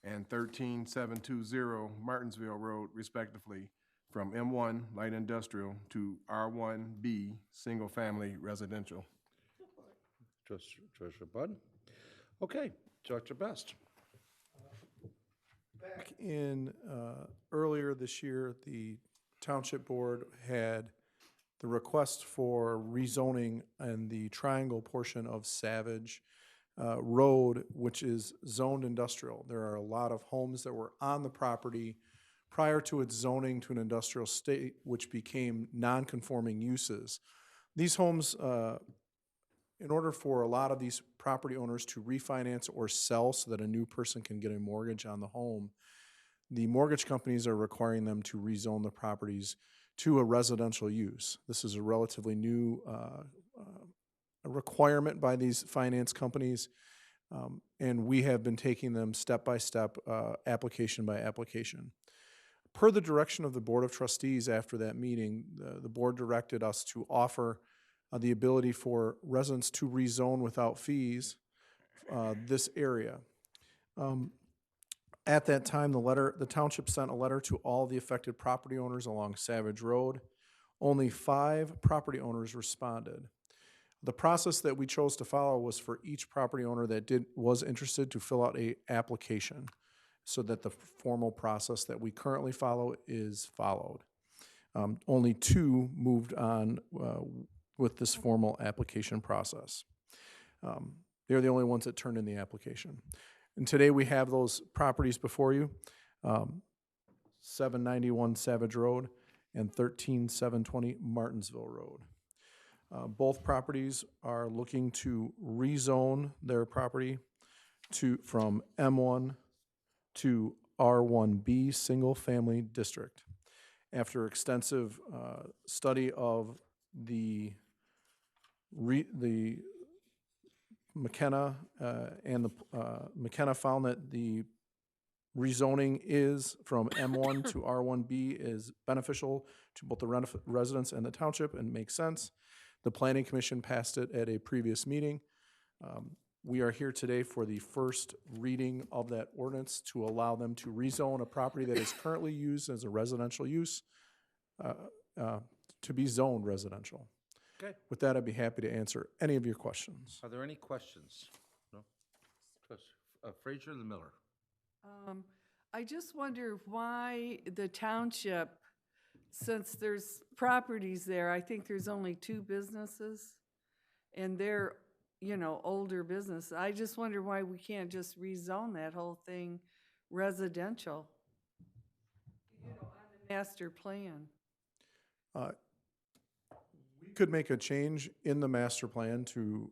and 13720 Martinsville Road, respectively, from M1 Light Industrial to R1B Single Family Residential. Treasurer Budd? Okay, Director Best. Back in earlier this year, the Township Board had the request for rezoning in the triangle portion of Savage Road, which is zoned industrial. There are a lot of homes that were on the property prior to its zoning to an industrial state, which became non-conforming uses. These homes, in order for a lot of these property owners to refinance or sell so that a new person can get a mortgage on the home, the mortgage companies are requiring them to rezone the properties to a residential use. This is a relatively new a requirement by these finance companies, and we have been taking them step by step, application by application. Per the direction of the Board of Trustees after that meeting, the board directed us to offer the ability for residents to rezone without fees this area. At that time, the township sent a letter to all the affected property owners along Savage Road. Only 5 property owners responded. The process that we chose to follow was for each property owner that was interested to fill out a application, so that the formal process that we currently follow is followed. Only 2 moved on with this formal application process. They're the only ones that turned in the application. And today we have those properties before you, 791 Savage Road and 13720 Martinsville Road. Both properties are looking to rezone their property from M1 to R1B Single Family District. After extensive study of the McKenna McKenna found that the rezoning is from M1 to R1B is beneficial to both the residents and the township and makes sense. The Planning Commission passed it at a previous meeting. We are here today for the first reading of that ordinance to allow them to rezone a property that is currently used as a residential use to be zoned residential. Okay. With that, I'd be happy to answer any of your questions. Are there any questions? No? Frazier or the Miller? I just wonder why the township, since there's properties there, I think there's only 2 businesses, and they're, you know, older business. I just wonder why we can't just rezone that whole thing residential, you know, on the master plan. We could make a change in the master plan to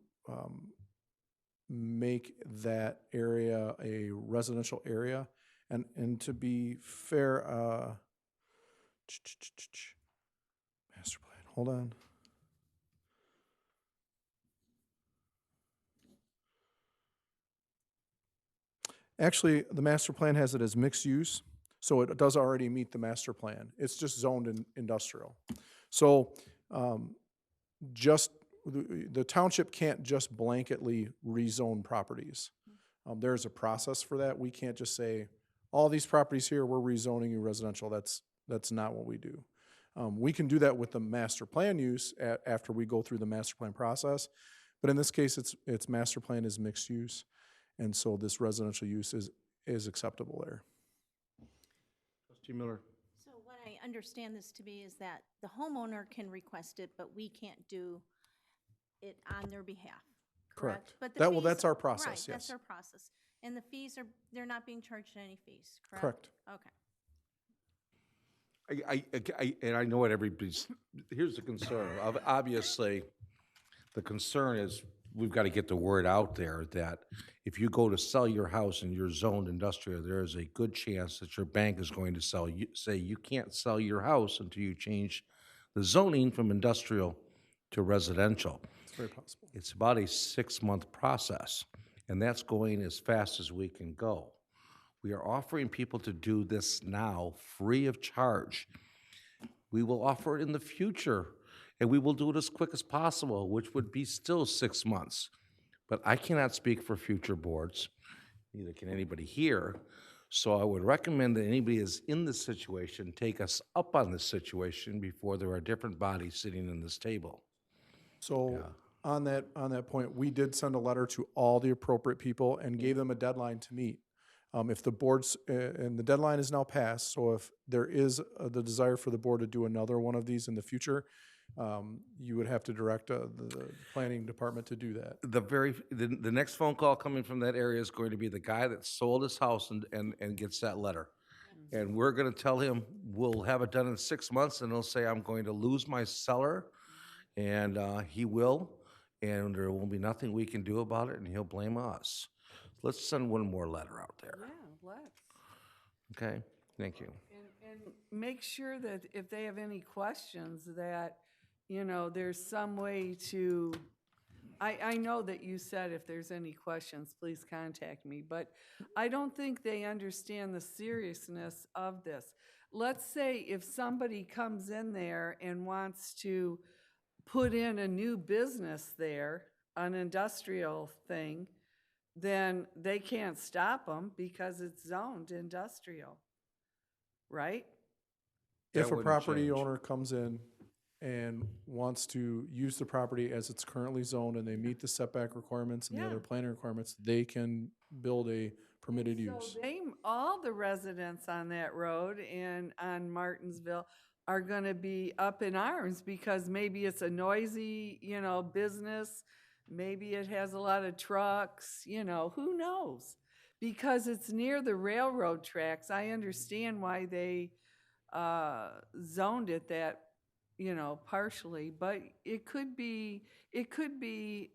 make that area a residential area. And to be fair, master plan, hold on. Actually, the master plan has it as mixed use, so it does already meet the master plan. It's just zoned in industrial. So just, the township can't just blanketly rezone properties. There's a process for that. We can't just say, all these properties here, we're rezoning you residential. That's not what we do. We can do that with the master plan use after we go through the master plan process. But in this case, its master plan is mixed use. And so this residential use is acceptable there. Trustee Miller? So what I understand this to be is that the homeowner can request it, but we can't do it on their behalf, correct? But the fees- That's our process, right, yes. that's our process. And the fees they're not being charged any fees, correct? Correct. Okay. And I know what everybody's, here's the concern. Obviously, the concern is we've got to get the word out there that if you go to sell your house and you're zoned industrial, there is a good chance that your bank is going to say you can't sell your house until you change the zoning from industrial to residential. It's very possible. It's about a 6-month process, and that's going as fast as we can go. We are offering people to do this now free of charge. We will offer it in the future, and we will do it as quick as possible, which would be still 6 months. But I cannot speak for future boards, neither can anybody here. So I would recommend that anybody is in this situation take us up on this situation before there are different bodies sitting in this table. So on that point, we did send a letter to all the appropriate people and gave them a deadline to meet. If the board's, and the deadline is now passed, so if there is the desire for the board to do another one of these in the future, you would have to direct the planning department to do that. The next phone call coming from that area is going to be the guy that sold his house and gets that letter. And we're gonna tell him, we'll have it done in 6 months, and he'll say, I'm going to lose my seller, and he will, and there will be nothing we can do about it, and he'll blame us. Let's send one more letter out there. Yeah, let's. Okay, thank you. And make sure that if they have any questions, that, you know, there's some way to, I know that you said if there's any questions, please contact me, but I don't think they understand the seriousness of this. Let's say if somebody comes in there and wants to put in a new business there, an industrial thing, then they can't stop them because it's zoned industrial, right? That If a wouldn't property change. owner comes in and wants to use the property as it's currently zoned and they meet the setback requirements and the Yeah. other planning requirements, they can build a permitted use. So all the residents on that road and on Martinsville are gonna be up in arms because maybe it's a noisy, business. Maybe it has a lot of trucks, who knows? Because it's near the railroad tracks. I understand why they zoned it that, partially, but it could be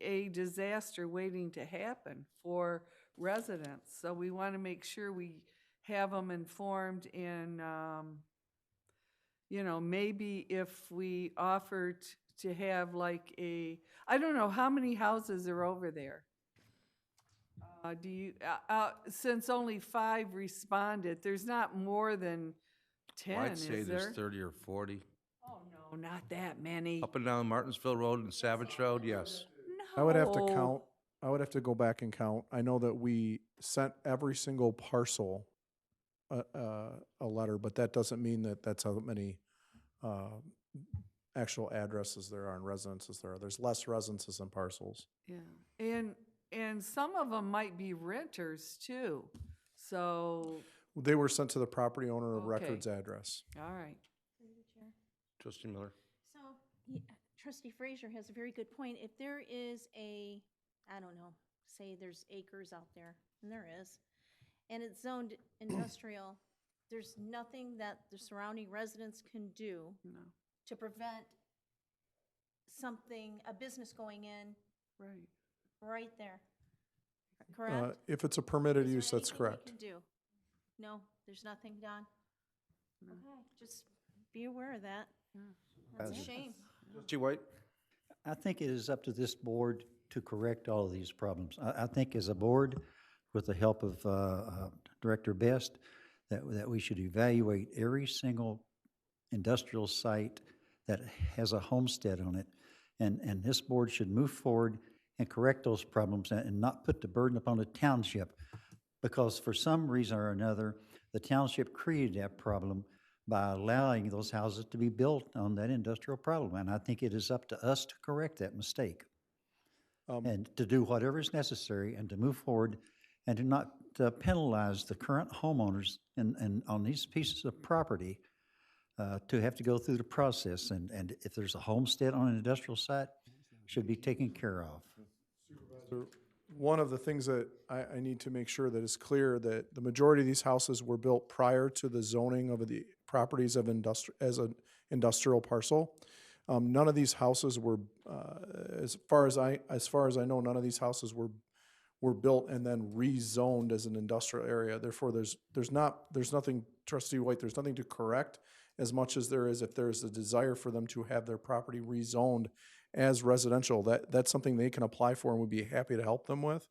a disaster waiting to happen for residents. So we want to make sure we have them informed and, maybe if we offered to have like I don't know, how many houses are over there? Since only 5 responded, there's not more than 10, I'd say is there's there? 30 or 40. Oh, no, not that many. Up and down Martinsville Road and Savage Road, yes. I would have to No. count, I would have to go back and count. I know that we sent every single parcel a letter, but that doesn't mean that that's how many actual addresses there are and residences there are. There's less residences than parcels. Yeah, and some of them might be renters too, so, They were sent to the property owner of Okay. record's address. all right. Through the chair. Trustee Miller. So, Trustee Frazier has a very good point. If there is I don't know, say there's acres out there, and there is, and it's zoned industrial, there's nothing that the surrounding residents can do No, to prevent a business going in right. right there. Correct? If it's a permitted Is there use, that's anything we correct. can do? No, there's nothing done? No. Okay, just be aware of that. That's a shame. Trustee White? I think it is up to this board to correct all of these problems. I think as a board, with the help of Director Best, that we should evaluate every single industrial site that has a homestead on it. And this board should move forward and correct those problems and not put the burden upon the township. Because for some reason or another, the township created that problem by allowing those houses to be built on that industrial problem. And I think it is up to us to correct that mistake. And to do whatever is necessary and to move forward and to not penalize the current homeowners and on these pieces of property to have to go through the process. And if there's a homestead on an industrial site, should be taken care of. So one of the things that I need to make sure that is clear, that the majority of these houses were built prior to the zoning of the properties of as an industrial parcel. None of these houses were, as far as I know, none of these houses were built and then rezoned as an industrial area. Therefore, there's nothing, Trustee White, there's nothing to correct as much as there is if there's a desire for them to have their property rezoned as residential. That's something they can apply for and would be happy to help them with.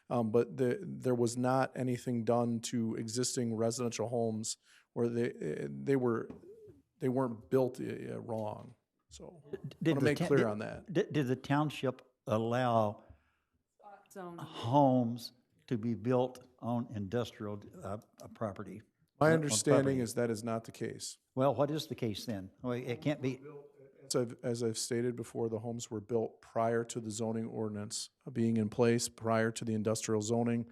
But there was not anything done to existing residential homes where they weren't built wrong. So I want to make clear on that. Did the township allow Zone. homes to be built on industrial property? My on understanding property? is that is not the case. Well, what is the case then? Well, it can't be, As I've stated before, the homes were built prior to the zoning ordinance being in place, prior to the industrial zoning.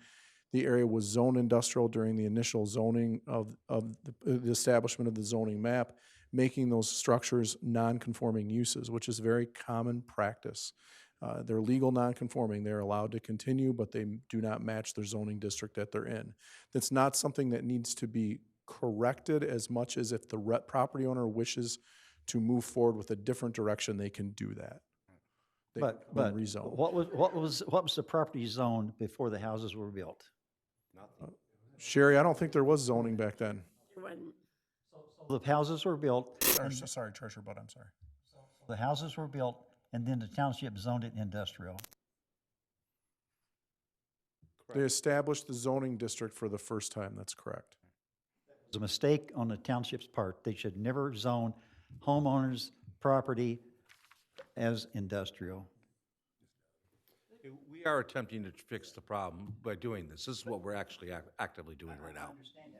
The area was zoned industrial during the initial zoning of the establishment of the zoning map, making those structures non-conforming uses, which is very common practice. They're legal non-conforming. They're allowed to continue, but they do not match their zoning district that they're in. That's not something that needs to be corrected as much as if the property owner wishes to move forward with a different direction, they can do that. They can but rezone. what was the property zoned before the houses were built? Sherry, I don't think there was zoning back then. When, The houses were built, Sorry, Treasurer Bud, I'm sorry. the houses were built, and then the township zoned it industrial. They established the zoning district for the first time, that's correct. It was a mistake on the township's part. They should never zone homeowners' property as industrial. We are attempting to fix the problem by doing this. This is what we're actually actively doing right now.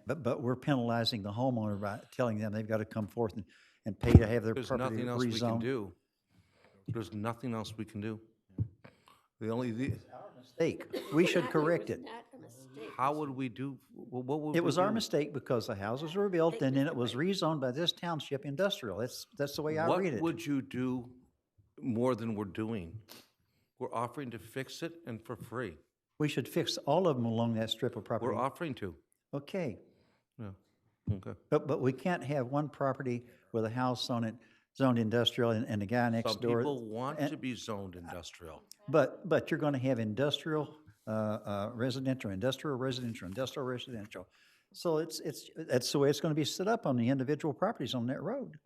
But we're penalizing the homeowner by telling them they've got to come forth and pay to have their There's property nothing else we can rezoned. do. There's nothing else we can do. The only, Mistake. We should correct it. not a mistake. mistake. How would we do, what would we do? It was our mistake because the houses were built and then it was rezoned by this township industrial. That's the way I read it. What would you do more than we're doing? We're offering to fix it and for free. We should fix all of them along that strip of property. We're offering to. Okay, Yeah, okay. but we can't have one property with a house on it zoned industrial and the guy next Some door. people want and- to be zoned industrial. But you're gonna have industrial, residential, industrial, residential, industrial, residential. So that's the way it's gonna be set up on the individual properties on that road.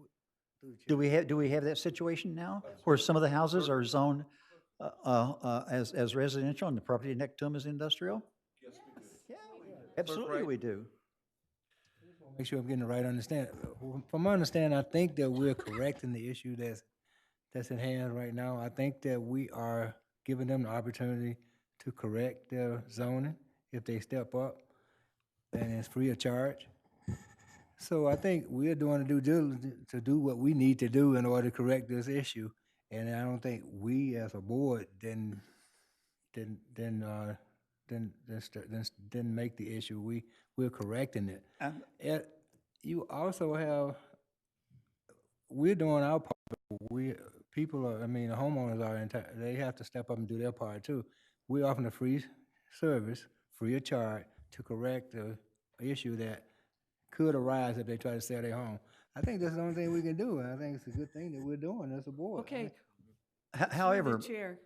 Do we have that situation now, where some of the houses are zoned, as residential and the property next to them is industrial? Yes, we do. Yeah, absolutely we do. Make sure I'm getting the right understanding. From my understanding, I think that we're correcting the issue that's at hand right now. I think that we are giving them the opportunity to correct their zoning if they step up, and it's free of charge. So I think we're doing the due diligence to do what we need to do in order to correct this issue. And I don't think we as a board didn't make the issue. We're correcting it. You also have, we're doing our part. The homeowners they have to step up and do their part too. We're offering a free service, free of charge, to correct the issue that could arise if they try to sell their home. I think that's the only thing we can do, and I think it's a good thing that we're doing as a board. Okay. However, Through the chair.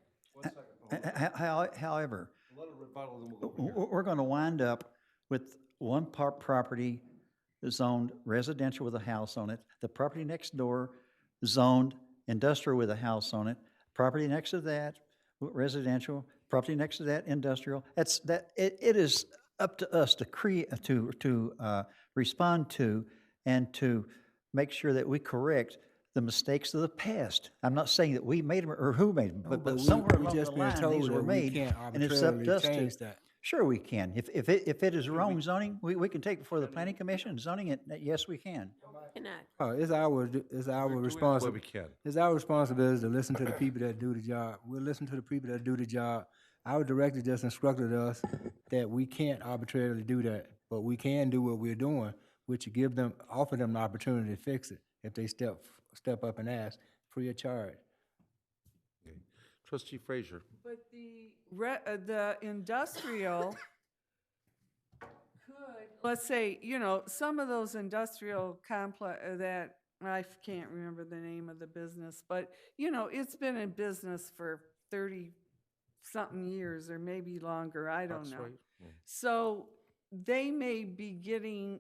however, Let it rebuttal, then we'll go over here. we're gonna wind up with one property zoned residential with a house on it, the property next door zoned industrial with a house on it, property next to that residential, property next to that industrial. It is up to us to respond to and to make sure that we correct the mistakes of the past. I'm not saying that we made them or who made them, but somewhere along the line, these were made, and it's up to us to. change that. Sure, we can. If it is wrong zoning, we can take it before the planning commission, zoning it, yes, we can. Cannot. Oh, it's our What we responsibility. can. It's our responsibility to listen to the people that do the job. We'll listen to the people that do the job. Our director just instructed us that we can't arbitrarily do that, but we can do what we're doing, which is offer them the opportunity to fix it if they step up and ask, free of charge. Okay. Trustee Frazier. But the industrial could, let's say, some of those industrial that, I can't remember the name of the business, but, it's been in business for 30-something years or maybe longer, I don't That's know. right. Yeah. So they may be getting,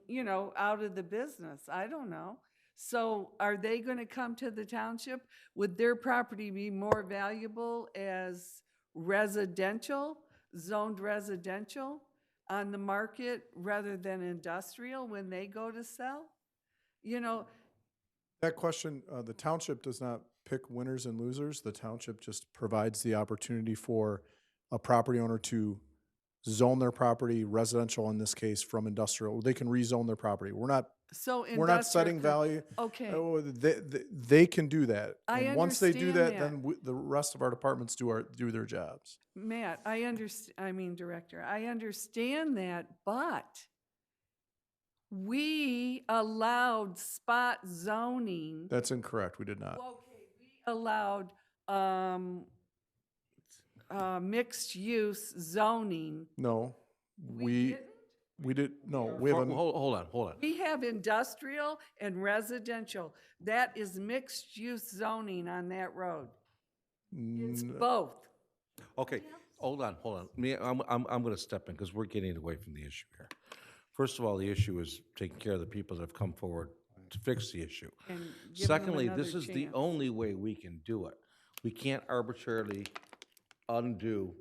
out of the business, I don't know. So are they gonna come to the township? Would their property be more valuable as residential, zoned residential on the market rather than industrial when they go to sell? That question, the township does not pick winners and losers. The township just provides the opportunity for a property owner to zone their property residential, in this case, from industrial. They can rezone their property. We're not setting industrial value. Okay. Oh, they can do that. I And once they do that, understand then the rest of our departments do their jobs. Matt, Director, I understand that, but we allowed spot zoning. That's incorrect. We did not. Okay, we allowed mixed-use zoning. No, We didn't? we did, no, we have a, Hold on. We have industrial and residential. That is mixed-use zoning on that road. It's both. Okay, hold on. I'm gonna step in because we're getting away from the issue here. First of all, the issue is taking care of the people that have come forward to fix the issue. And give them Secondly, this another is the chance. only way we can do it. We can't arbitrarily undo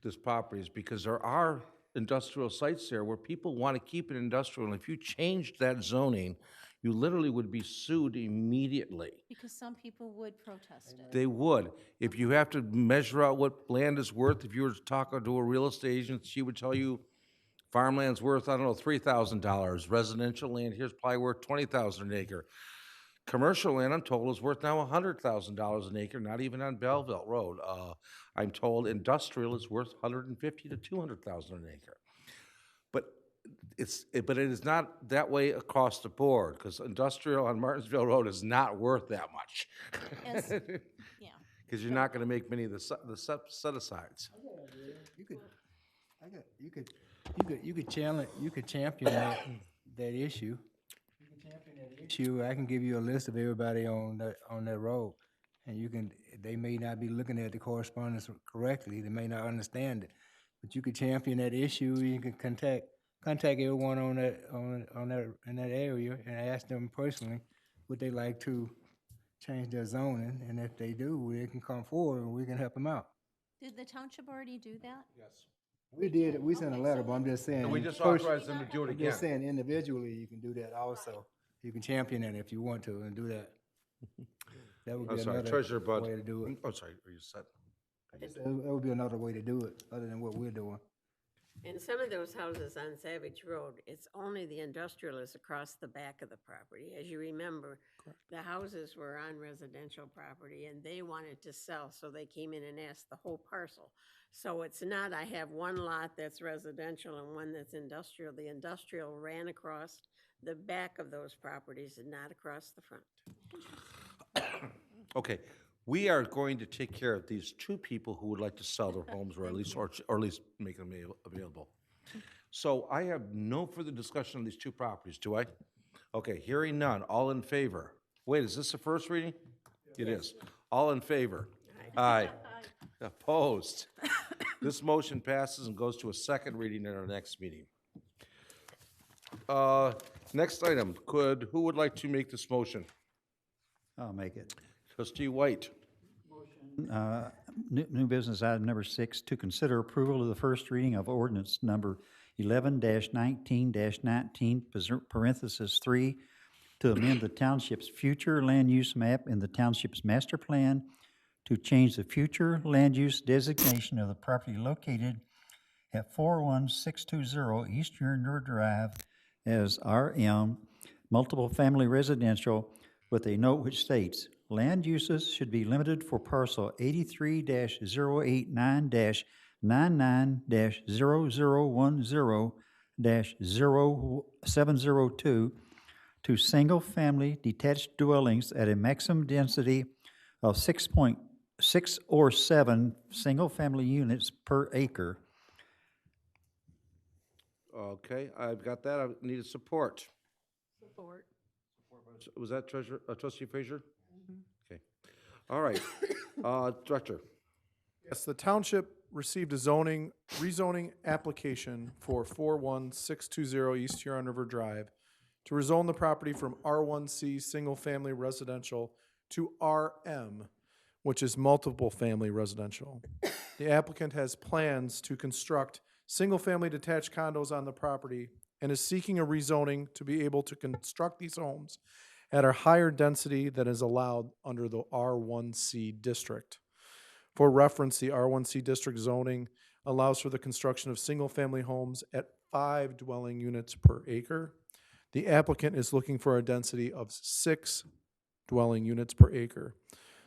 this properties because there are industrial sites there where people want to keep it industrial. And if you changed that zoning, you literally would be sued immediately. Because some people would protest it. They would. If you have to measure out what land is worth, if you were talking to a real estate agent, she would tell you farmland's worth, I don't know, $3,000. Residential land here's probably worth $20,000 an acre. Commercial land, I'm told, is worth now $100,000 an acre, not even on Belleville Road. I'm told industrial is worth $150,000 to $200,000 an acre. but it is not that way across the board, because industrial on Martinsville Road is not worth that much. Yes. Yeah. Because you're not gonna make many of the set-asides. You could challenge, you could champion that issue. You can champion that issue. I can give you a list of everybody on that road. And they may not be looking at the correspondence correctly, they may not understand it. But you could champion that issue, you can contact everyone in that area and ask them personally, would they like to change their zoning? And if they do, they can come forward and we can help them out. Did the township already do that? We did, we sent a letter, but I'm just saying. And we just first- authorized them to do it I'm just again. saying individually, you can do that also. You can champion it if you want to and do that. That would I'm be sorry, another Treasurer Bud. way to do it. Oh, sorry, are you set? That would be another way to do it, other than what we're doing. And some of those houses on Savage Road, it's only the industrial is across the back of the property. As you remember, the houses were on residential property and they wanted to sell, so they came in and asked the whole parcel. So it's not, I have one lot that's residential and one that's industrial. The industrial ran across the back of those properties and not across the front. Okay, we are going to take care of these two people who would like to sell their homes, or at least make them available. So I have no further discussion on these two properties, do I? Okay, hearing none, all in favor? Wait, is this the first reading? It is. All in favor? Aye. Opposed? This motion passes and goes to a second reading at our next meeting. Next item, who would like to make this motion? I'll make it. Trustee White. New business item number 6, to consider approval of the first reading of ordinance number 11-19-19, parenthesis 3, to amend the township's future land use map in the township's master plan to change the future land use designation of the property located at 41620 East River Drive as RM, multiple family residential, with a note which states, land uses should be limited for parcel 83-089-0010-0702 to single-family detached dwellings at a maximum density of 6.6 or 7 single-family units per acre. Okay, I've got that. I need a support. Support. Was that Trustee Frazier? Okay. All right. Director. Yes, the township received a rezoning application for 41620 East Huron River Drive to rezone the property from R1C Single Family Residential to RM, which is multiple family residential. The applicant has plans to construct single-family detached condos on the property and is seeking a rezoning to be able to construct these homes at a higher density than is allowed under the R1C district. For reference, the R1C district zoning allows for the construction of single-family homes at 5 dwelling units per acre. The applicant is looking for a density of 6 dwelling units per acre.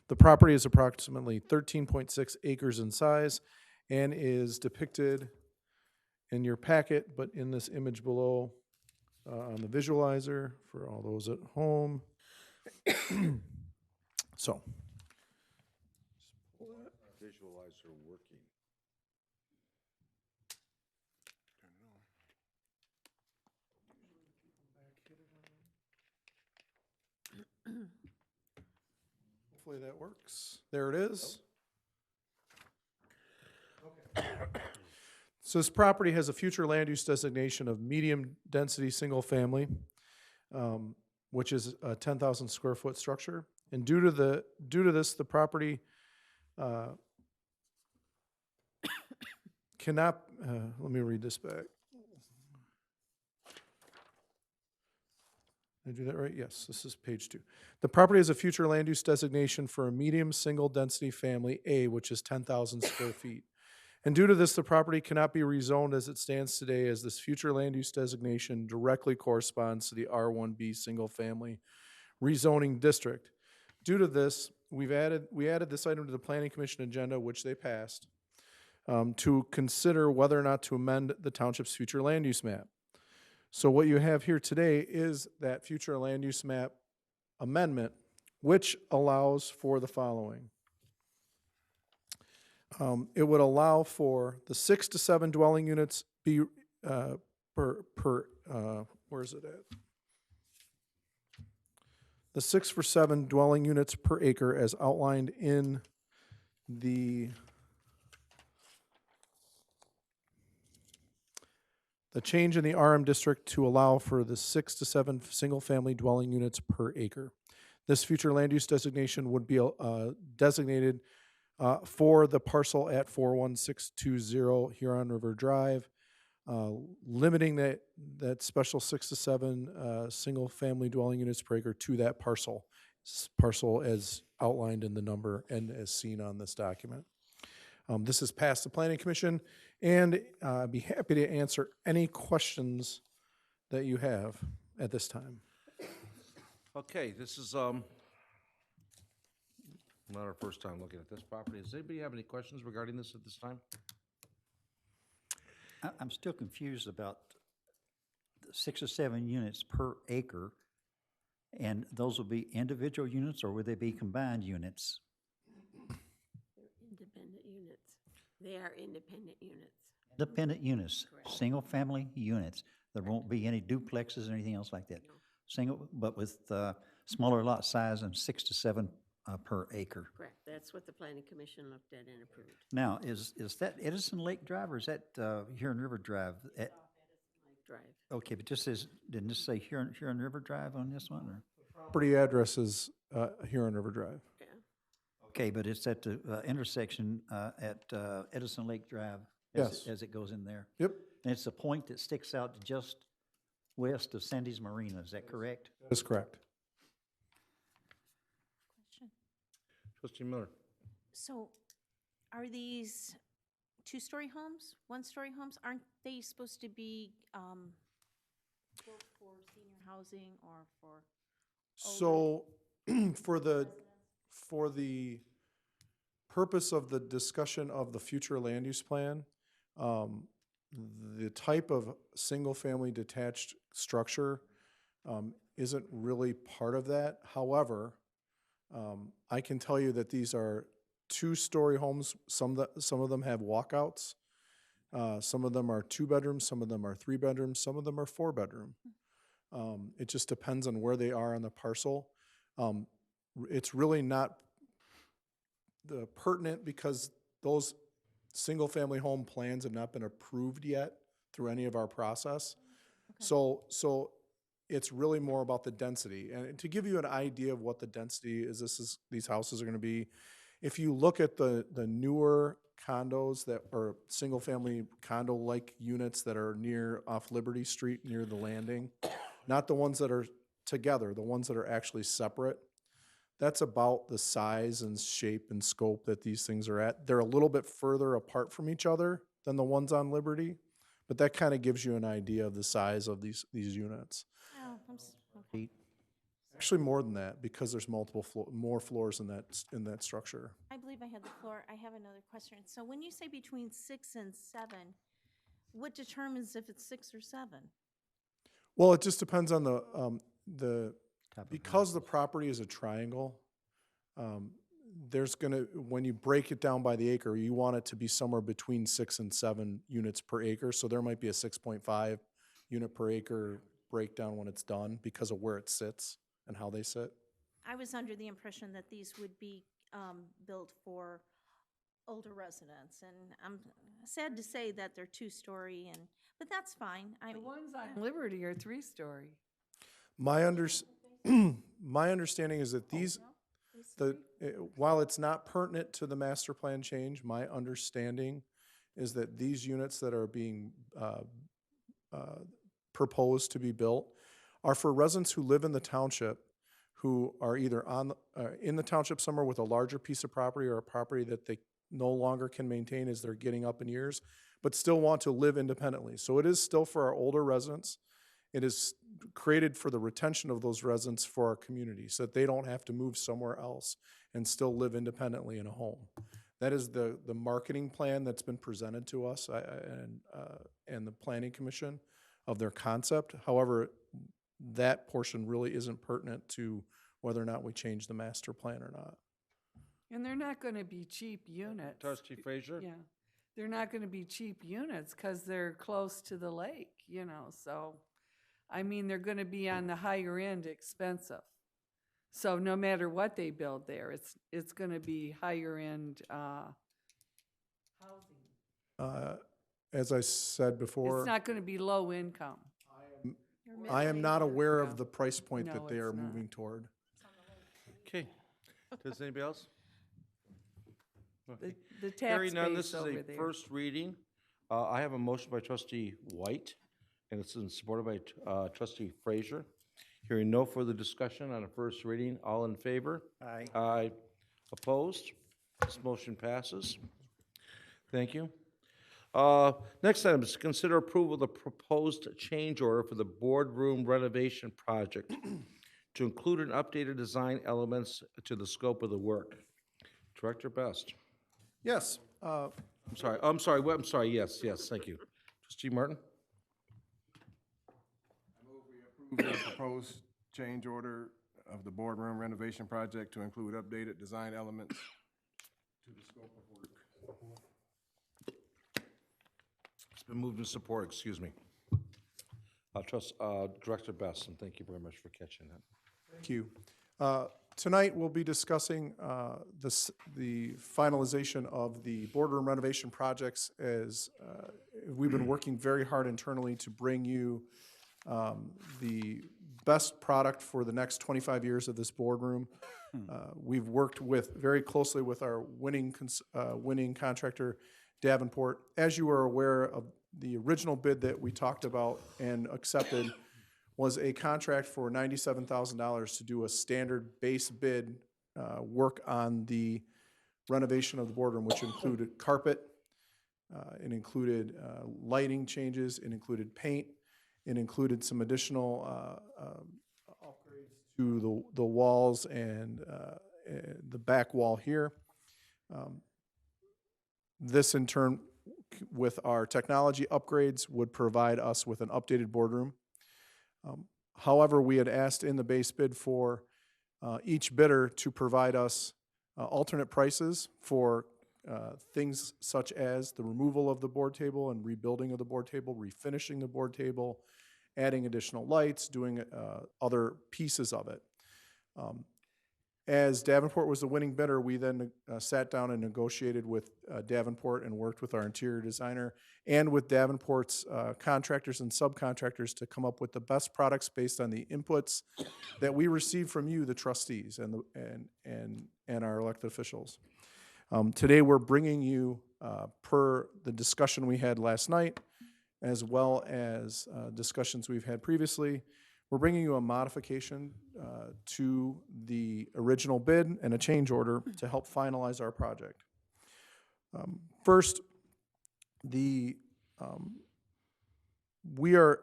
The property is approximately 13.6 acres in size and is depicted in your packet, but in this image below on the visualizer for all those at home. So. Visualizer working. Hopefully that works. There it is. So this property has a future land use designation of medium-density, single-family, which is a 10,000 square foot structure. And due to this, the property cannot, let me read this back. Did I do that right? Yes, this is page 2. The property has a future land use designation for a medium single-density family, A, which is 10,000 square feet. And due to this, the property cannot be rezoned as it stands today, as this future land use designation directly corresponds to the R1B single-family rezoning district. Due to this, we added this item to the Planning Commission agenda, which they passed, to consider whether or not to amend the township's future land use map. So what you have here today is that future land use map amendment, which allows for the following. It would allow for the 6 to 7 dwelling units be where is it at? The 6 for 7 dwelling units per acre as outlined in the change in the RM district to allow for the 6 to 7 single-family dwelling units per acre. This future land use designation would be designated for the parcel at 41620 Huron River Drive, limiting that special 6 to 7 single-family dwelling units per acre to that parcel as outlined in the number and as seen on this document. This has passed the Planning Commission, and I'd be happy to answer any questions that you have at this time. Okay, this is, not our first time looking at this property. Does anybody have any questions regarding this at this time? I'm still confused about the 6 or 7 units per acre, and those will be individual units, or would they be combined units? They're independent units. They are independent units. Independent units, single-family units. There won't be any duplexes or anything else like that. Single, but with smaller lot size and 6 to 7 per acre. Correct. That's what the planning commission looked at and approved. Now, is that Edison Lake Drive, or is that Huron River Drive? Lake Drive. Okay, but just says, didn't this say Huron River Drive on this one, or? Property address is Huron River Drive. Yeah. Okay, but it's at the intersection at Edison Lake Drive. Yes. As it goes in there. Yep, And it's a point that sticks out just west of Sandy's Marina, is that correct? that is correct. Question. Trustee Miller? So are these two-story homes, one-story homes? Aren't they supposed to be built for senior housing or for? So for the purpose of the discussion of the future land use plan, the type of single-family detached structure isn't really part of that. However, I can tell you that these are two-story homes. Some of them have walkouts. Some of them are 2 bedrooms, some of them are 3 bedrooms, some of them are 4 bedroom. It just depends on where they are on the parcel. It's really not pertinent because those single-family home plans have not been approved yet through any of our process. Okay. So it's really more about the density. And to give you an idea of what the density is, these houses are going to be, if you look at the newer condos that are single-family condo-like units that are near off Liberty Street near the landing, not the ones that are together, the ones that are actually separate, that's about the size and shape and scope that these things are at. They're a little bit further apart from each other than the ones on Liberty, but that kind of gives you an idea of the size of these units. Oh, okay. Actually, more than that, because there's more floors in that structure. I believe I had the floor. I have another question. So when you say between 6 and 7, what determines if it's 6 or 7? Well, it just depends on the Type of because the property is a triangle, there's gonna, when you break it down by the acre, you want it to be somewhere between 6 and 7 units per acre. So there might be a 6.5 unit per acre breakdown when it's done because of where it sits and how they sit. I was under the impression that these would be built for older residents, and I'm sad to say that they're two-story, but that's fine. The ones on Liberty are 3-story. My understanding is that while it's not pertinent to the master plan change, my understanding is that these units that are being proposed to be built are for residents who live in the township, who are either in the township somewhere with a larger piece of property or a property that they no longer can maintain as they're getting up in years, but still want to live independently. So it is still for our older residents. It is created for the retention of those residents for our community so that they don't have to move somewhere else and still live independently in a home. That is the marketing plan that's been presented to us and the Planning Commission of their concept. However, that portion really isn't pertinent to whether or not we change the master plan or not. And they're not gonna be cheap units. Trustee Frazier? Yeah, they're not gonna be cheap units because they're close to the lake, you know, so, I mean, they're gonna be on the higher end expensive. So no matter what they build there, it's gonna be higher end, housing. As I said before, It's not gonna be low income. I am not aware Yeah. of the price point No, that they it's are not. moving toward. Okay. Does anybody else? Okay. The tax Hearing none, base this is over a there. first reading. I have a motion by trustee White, and it's been supported by trustee Frazier. Hearing no further discussion on a first reading, all in favor? Aye. Aye. Opposed? This motion passes. Thank you. Next item is to consider approval of the proposed change order for the boardroom renovation project to include an updated design elements to the scope of the work. Director Best. Yes, I'm sorry, yes, thank you. Trustee Martin? Approve the proposed change order of the boardroom renovation project to include updated design elements to the scope of work. It's been moved and support, excuse me. Director Best, and thank you very much for catching that. thank you. Tonight, we'll be discussing the finalization of the boardroom renovation projects as we've been working very hard internally to bring you the best product for the next 25 years of this boardroom. We've worked very closely with our winning contractor, Davenport. As you are aware of, the original bid that we talked about and accepted was a contract for $97,000 to do a standard base bid work on the renovation of the boardroom, which included carpet, it included lighting changes, it included paint, it included some additional upgrades to the walls and the back wall here. This in turn, with our technology upgrades, would provide us with an updated boardroom. However, we had asked in the base bid for each bidder to provide us alternate prices for things such as the removal of the board table and rebuilding of the board table, refinishing the board table, adding additional lights, doing other pieces of it. As Davenport was the winning bidder, we then sat down and negotiated with Davenport and worked with our interior designer and with Davenport's contractors and subcontractors to come up with the best products based on the inputs that we received from you, the trustees, and our elected officials. Today, we're bringing you, per the discussion we had last night, as well as discussions we've had previously, we're bringing you a modification to the original bid and a change order to help finalize our project. First, we are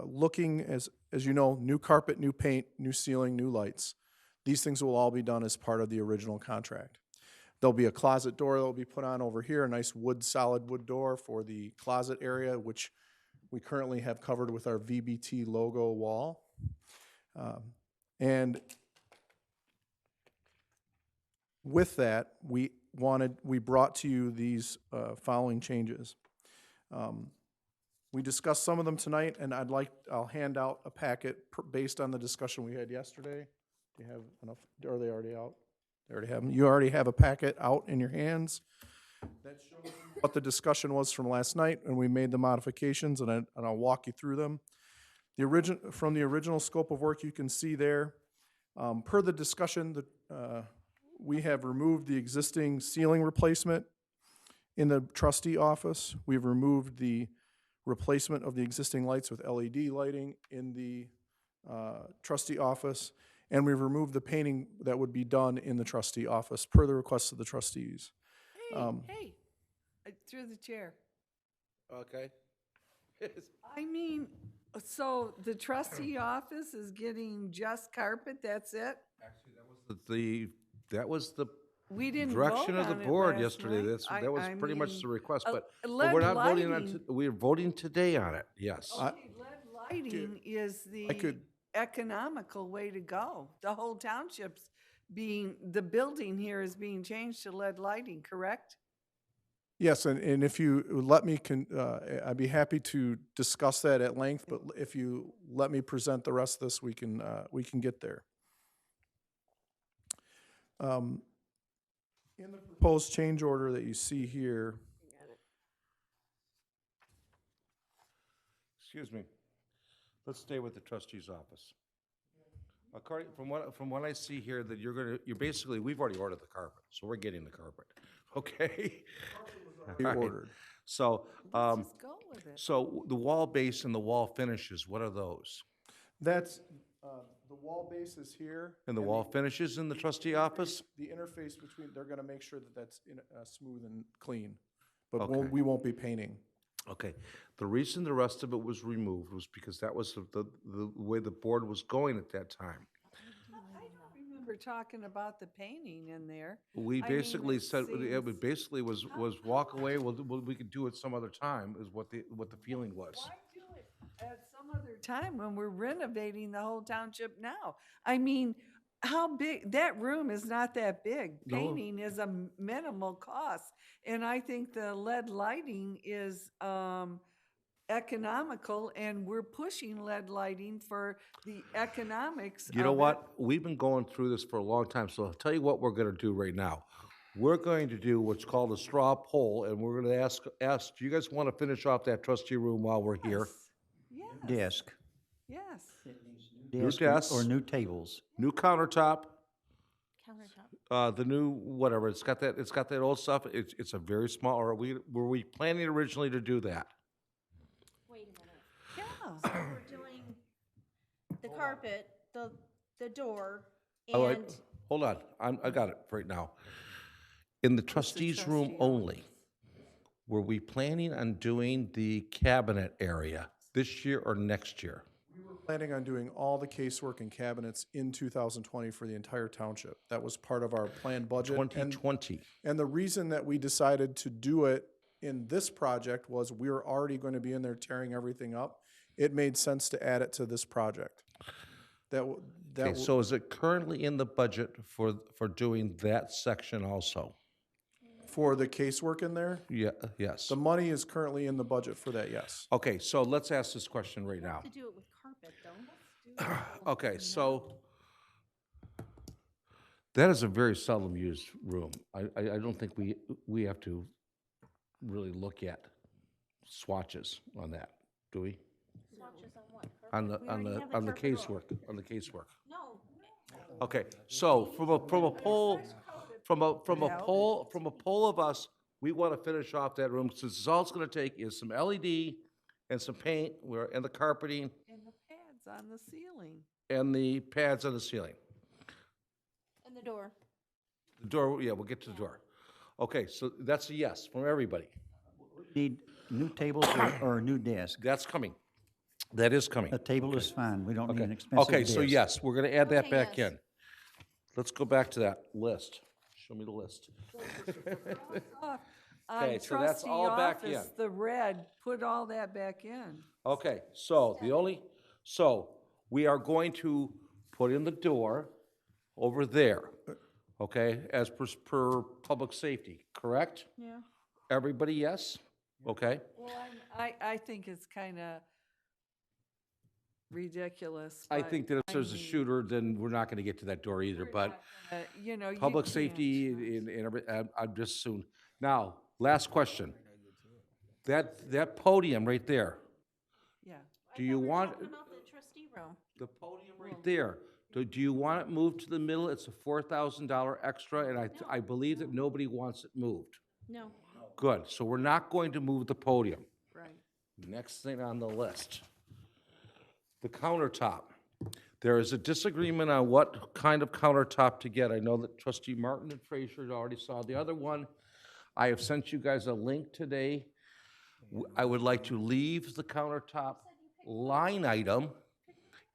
looking, as you know, new carpet, new paint, new ceiling, new lights. These things will all be done as part of the original contract. There'll be a closet door that will be put on over here, a nice solid wood door for the closet area, which we currently have covered with our VBT logo wall. And with that, we brought to you these following changes. We discussed some of them tonight, and I'll hand out a packet based on the discussion we had yesterday. Do you have enough? Are they already out? They already have them. You already have a packet out in your hands that shows what the discussion was from last night, and we made the modifications, and I'll walk you through them. From the original scope of work, you can see there, per the discussion, we have removed the existing ceiling replacement in the trustee office. We've removed the replacement of the existing lights with LED lighting in the trustee office, and we've removed the painting that would be done in the trustee office, per the request of the trustees. Hey, through the chair. Okay. I mean, so the trustee office is getting just carpet, that's it? That was the We didn't direction vote of the on it board last yesterday. night. That was I pretty much mean, the request, but lead we're not voting on, lighting. we're voting today on it, yes. Okay, lead lighting is the could- economical way to go. The whole township's the building here is being changed to LED lighting, correct? Yes, and if you let me, I'd be happy to discuss that at length, but if you let me present the rest of this, we can get there. In the proposed change order that you see here, Excuse me. Let's stay with the trustee's office. According, from what I see here, that you're basically, we've already ordered the carpet, so we're getting the carpet, okay? you All right. ordered. So, Let's just go with it. so the wall base and the wall finishes, what are those? That's, the wall base is here. And the wall finishes in the trustee office? The interface between, they're gonna make sure that that's smooth and clean, but Okay. we won't be painting. Okay. The reason the rest of it was removed was because that was the way the board was going at that time. I don't remember talking about the painting in there. We I mean, basically it said, it seems- basically was walk away, we could do it some other time, is what the feeling was. Why do it at some other time when we're renovating the whole township now? I mean, how big, that room is not that big. No. Painting is a minimal cost. And I think the LED lighting is economical, and we're pushing LED lighting for the economics You know of it. what? We've been going through this for a long time, so I'll tell you what we're gonna do right now. We're going to do what's called a straw poll, and we're gonna ask, do you guys wanna finish off that trustee room while we're here? Yes, Desk. yes. Desk or desks. new tables. New countertop, Countertop. the new, whatever, it's got that old stuff, it's a very small, or were we planning originally to do that? Wait a minute. Yeah. So we're doing the carpet, the door, Oh, I- and Hold on, I got it right now. In the trustees room trustee only, were we planning on doing the cabinet area this year or next year? Planning on doing all the casework and cabinets in 2020 for the entire township. That was part of our planned budget. And- 2020. And the reason that we decided to do it in this project was we were already going to be in there tearing everything up. It made sense to add it to this project. Okay, so is it currently in the budget for doing that section also? For the casework in there, Yeah, yes. the money is currently in the budget for that, yes. Okay, so let's ask this question right now. to do it with carpet, though. Okay, so that is a very seldom used room. I don't think we have to really look at swatches on that, do we? Swatches on what? On the, We on already the, have the on the carpet. casework, on the casework. No. Okay, so from a poll, from a poll of us, we want to finish off that room, since all it's gonna take is some LED and some paint, and the carpeting, And the pads on the ceiling. and the pads on the ceiling. And the door. The door, yeah, we'll get to the door. Okay, so that's a yes from everybody. Need new tables or a new desk. That's coming. That is coming. A table is fine. We don't need Okay, an expensive okay, desk. so yes, we're gonna add that Okay, back yes. in. Let's go back to that list. Show me the list. On Okay, so that's trustee all back office, in. the red, put all that back in. Okay, so so we are going to put in the door over there, okay, as per public safety, correct? Yeah. Everybody, yes? Okay, Well, I think it's kind of ridiculous. I but think that if there's a mean, shooter, then we're not gonna get to that door either, but You know, you public can't. safety and every, I'm just soon. Now, last question. That podium right there, Yeah. do you want? Talking about the trustee room. The podium right there, do you want it moved to the middle? It's a $4,000 extra, and I believe that nobody wants it moved. No. Good, so we're not going to move the podium. Right. Next thing on the list. The countertop. There is a disagreement on what kind of countertop to get. I know that trustee Martin and Frazier already saw the other one. I have sent you guys a link today. I would like to leave the countertop line item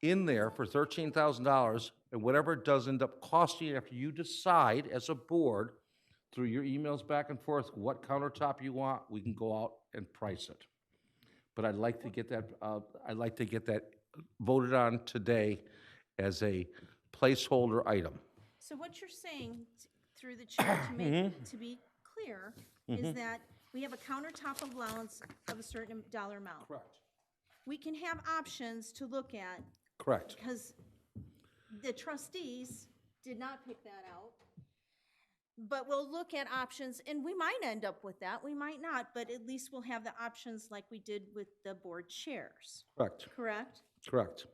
in there for $13,000, and whatever it does end up costing after you decide as a board, through your emails back and forth, what countertop you want, we can go out and price it. but I'd like to get that voted on today as a placeholder item. So what you're saying, through the chair, to be clear, is that we have a countertop allowance of a certain dollar amount. Correct. We can have options to look at, Correct. because the trustees did not pick that out. But we'll look at options, and we might end up with that, we might not, but at least we'll have the options like we did with the board chairs, Correct. correct? Correct.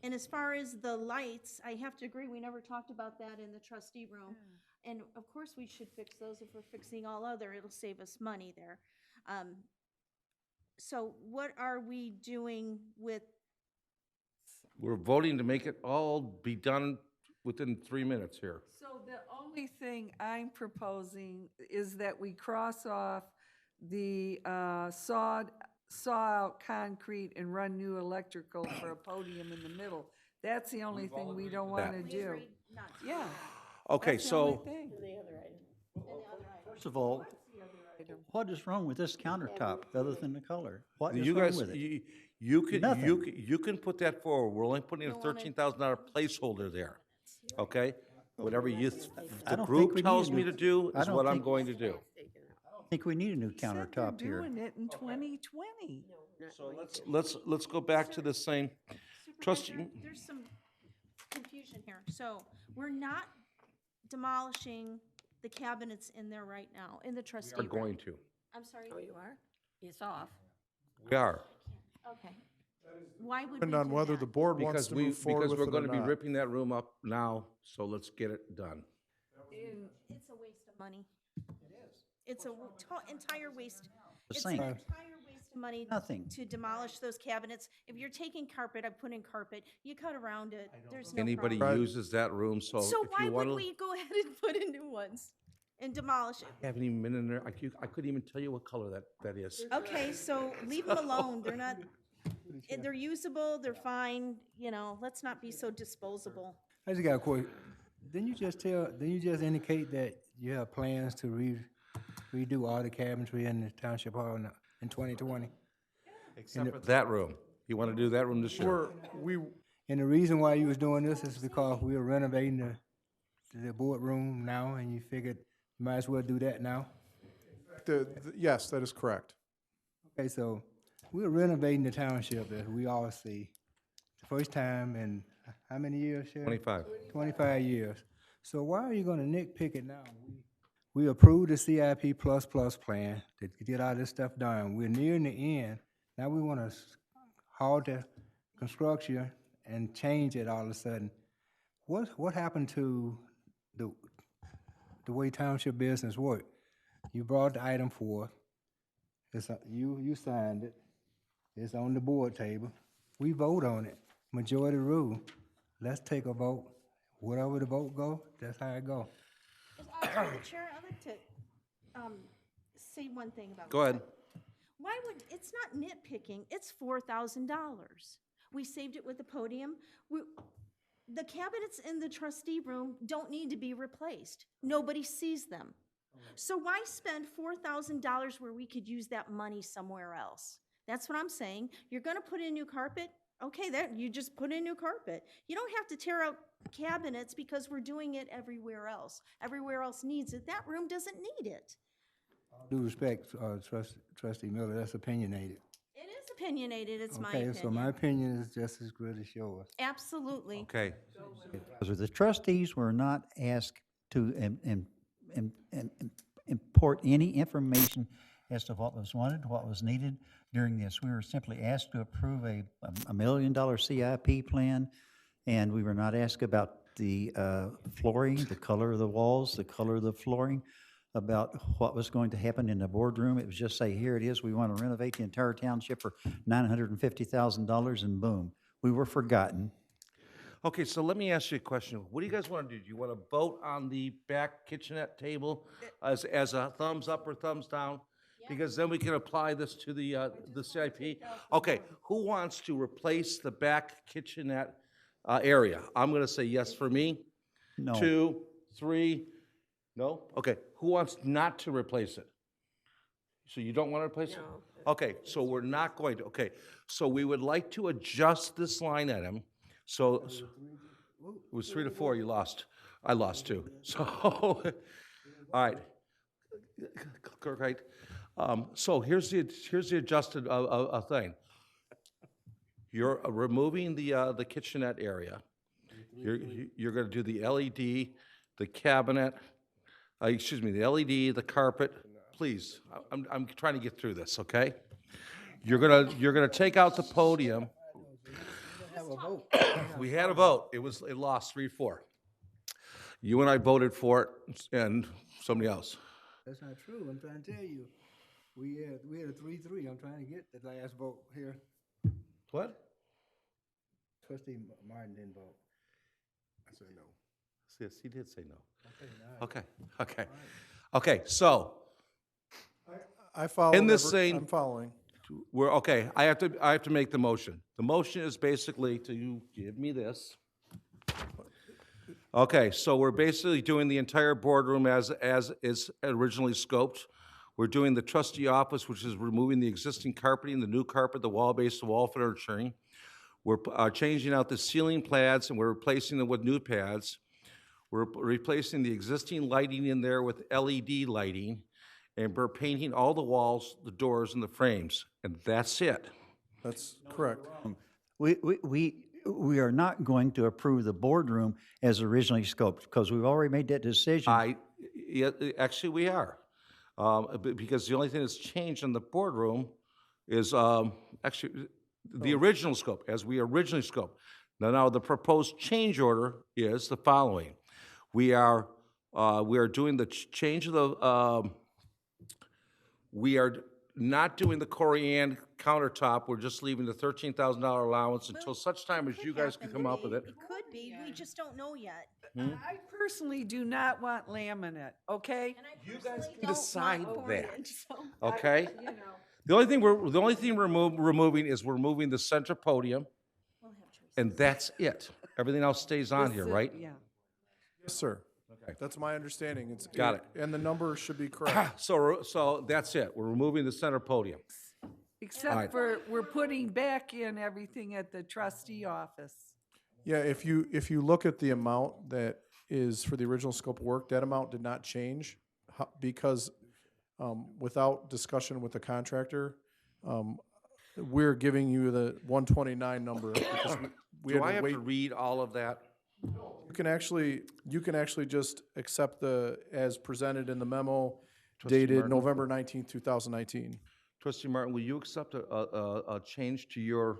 And as far as the lights, I have to agree, we never talked about that in the trustee room. And of course, we should fix those. If we're fixing all other, it'll save us money there. So what are we doing with, We're voting to make it all be done within 3 minutes here. So the only thing I'm proposing is that we cross off the saw out concrete and run new electrical for a podium in the middle. That's the only thing we don't want to that. do. not to, Yeah. Okay, That's the only so, thing. First of all, what is wrong with this countertop other than the color? What is you wrong guys, with it? you can put that forward. We're only putting a Don't wanna- $13,000 placeholder there, okay? Whatever I the don't think group we need tells a me new- to do I is don't what I'm think- going to do. I think we need a new He said they're countertop here. doing it in 2020. So let's go back to the same, trustee, Supervisor, there's some confusion here. So we're not demolishing the cabinets in there right now, in the we trustee are room. going to. I'm sorry, Oh, you are? It's off. We are. okay. Why would we Depend on do whether that? the board wants to move forward Because with we're it or going to be not. ripping that room up now, so let's get it done. It's a waste of money. It is. It's a entire waste. The It's same. an entire waste of money. Nothing. To demolish those cabinets. If you're taking carpet, I put in carpet, you cut around it, there's no Anybody problem. uses that room, so if So why you would want to. we go ahead and put in new ones and demolish it? Haven't even been in there. I couldn't even tell you what color that is. Okay, so leave them alone. They're not, they're usable, they're fine, let's not be so disposable. I just got a question. Didn't you just indicate that you have plans to redo all the cabinetry in the township hall in 2020? Except for that room. You want to do that room this year? And the reason why you was doing this is because we were renovating the boardroom now, and you figured you might as well do that now? Yes, that is correct. Okay, so we're renovating the township, as we all see. The first time in how many years, Sheriff? 25. 25 years. So why are you gonna nitpick it now? We approved the CIP plus plan to get all this stuff done. We're nearing the end. Now we wanna halt the construction and change it all of a sudden. What happened to the way township business work? You brought the item forth. You signed it. It's on the board table. We vote on it. Majority rule. Let's take a vote. Whatever the vote go, that's how it go. Chair, I'd like to say one thing about. Go ahead. Why would, it's not nitpicking, it's $4,000. We saved it with the podium. The cabinets in the trustee room don't need to be replaced. Nobody sees them. So why spend $4,000 where we could use that money somewhere else? That's what I'm saying. You're gonna put in new carpet? Okay, you just put in new carpet. You don't have to tear out cabinets because we're doing it everywhere else. Everywhere else needs it. That room doesn't need it. Due respect, trustee Miller, that's opinionated. It is opinionated, it's my Okay, opinion. so my opinion is just as good as yours. Absolutely. Okay. Because the trustees were not asked to import any information as to what was wanted, what was needed during this. We were simply asked to approve a $1 million CIP plan, and we were not asked about the flooring, the color of the walls, the color of the flooring, about what was going to happen in the boardroom. It was just say, here it is, we want to renovate the entire township for $950,000, and boom, we were forgotten. Okay, so let me ask you a question. What do you guys want to do? Do you want to vote on the back kitchenette table as a thumbs up or thumbs down? Because then we can apply this to the CIP. Okay, who wants to replace the back kitchenette area? I'm going to say yes for me. No. 2, 3, no? Okay, who wants not to replace it? So you don't want to replace it? No, Okay, so we're not going to, okay, so we would like to adjust this line item, so, it was 3 to 4, you lost, I lost 2, so, all right. Right, so here's the adjusted, thing. You're removing the kitchenette area. You're gonna do the LED, the cabinet, excuse me, the LED, the carpet, please, I'm trying to get through this, okay? You're gonna take out the podium. Have a vote. We had a vote, it lost 3-4. You and I voted for it, and somebody else. That's not true. I'm trying to tell you. We had a 3-3. I'm trying to get the last vote here. What? Trustee Martin didn't vote. I said no. Yes, he did say no. Okay, so, I follow. In this thing- I'm following. we're, okay, I have to make the motion. The motion is basically to give me this. Okay, so we're basically doing the entire boardroom as is originally scoped. We're doing the trustee office, which is removing the existing carpeting, the new carpet, the wall base, the wall furnishing. We're changing out the ceiling pads, and we're replacing them with new pads. We're replacing the existing lighting in there with LED lighting, and we're painting all the walls, the doors, and the frames, and that's it. That's correct. We are not going to approve the boardroom as originally scoped, because we've already made that decision. Yeah, actually, we are. Because the only thing that's changed in the boardroom is, actually, the original scope, as we originally scoped. Now, the proposed change order is the following. We are doing the change of the, we are not doing the Corian countertop, we're just leaving the $13,000 allowance until such time as you guys can come up with it. It could be, we just don't know yet. I personally do not want laminate, okay? And I You guys personally can don't decide want that. Corian, so- Okay? You know, The only thing we're removing is we're removing the center podium, We'll have choices. and that's it. Everything else stays on here, right? Yeah. Yes, sir. Okay. That's my understanding. It's Got it. And the number should be correct. So that's it. We're removing the center podium. Except Alright. for, we're putting back in everything at the trustee office. Yeah, if you look at the amount that is for the original scope of work, that amount did not change because without discussion with the contractor, we're giving you the 129 number because we Do had I to have wait. to read all of that? You can actually just accept the, as presented in the memo Trustee dated Martin? November 19th, 2019. Trustee Martin, will you accept a change to your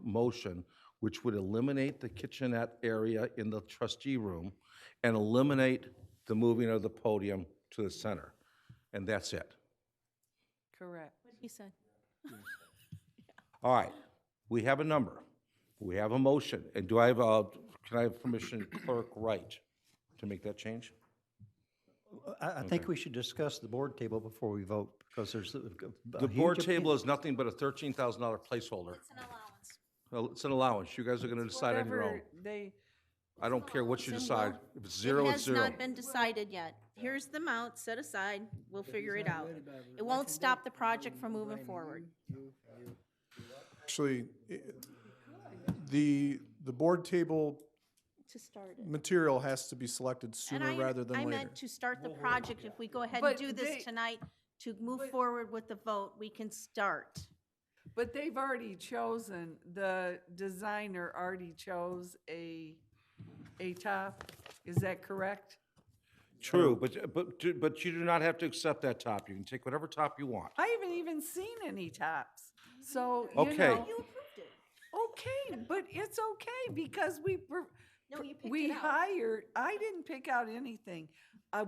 motion, which would eliminate the kitchenette area in the trustee room and eliminate the moving of the podium to the center? And that's it. Correct. What he said. All right, we have a number. We have a motion. And can I have permission, Clerk Wright, to make that change? I think we should discuss the board table before we vote, because there's a The huge board opinion. table is nothing but a $13,000 placeholder. It's an allowance. Well, it's an allowance. You guys are gonna decide on your own. Whatever they, I don't care what you Symbol. decide. If it's zero, it's zero. It has not been decided yet. Here's the amount set aside. We'll figure it out. It won't stop the project from moving forward. Actually, the board table To start it. material has to be selected And sooner rather than I later. meant to start the project. If we go ahead and But do they- this tonight, to move forward with the vote, we can start. but they've already chosen, the designer already chose a top, is that correct? True, but you do not have to accept that top. You can take whatever top you want. I haven't even seen any tops, so, you Okay. know. You approved it. Okay, but it's okay, because No, you picked we it out. hired, I didn't pick out anything.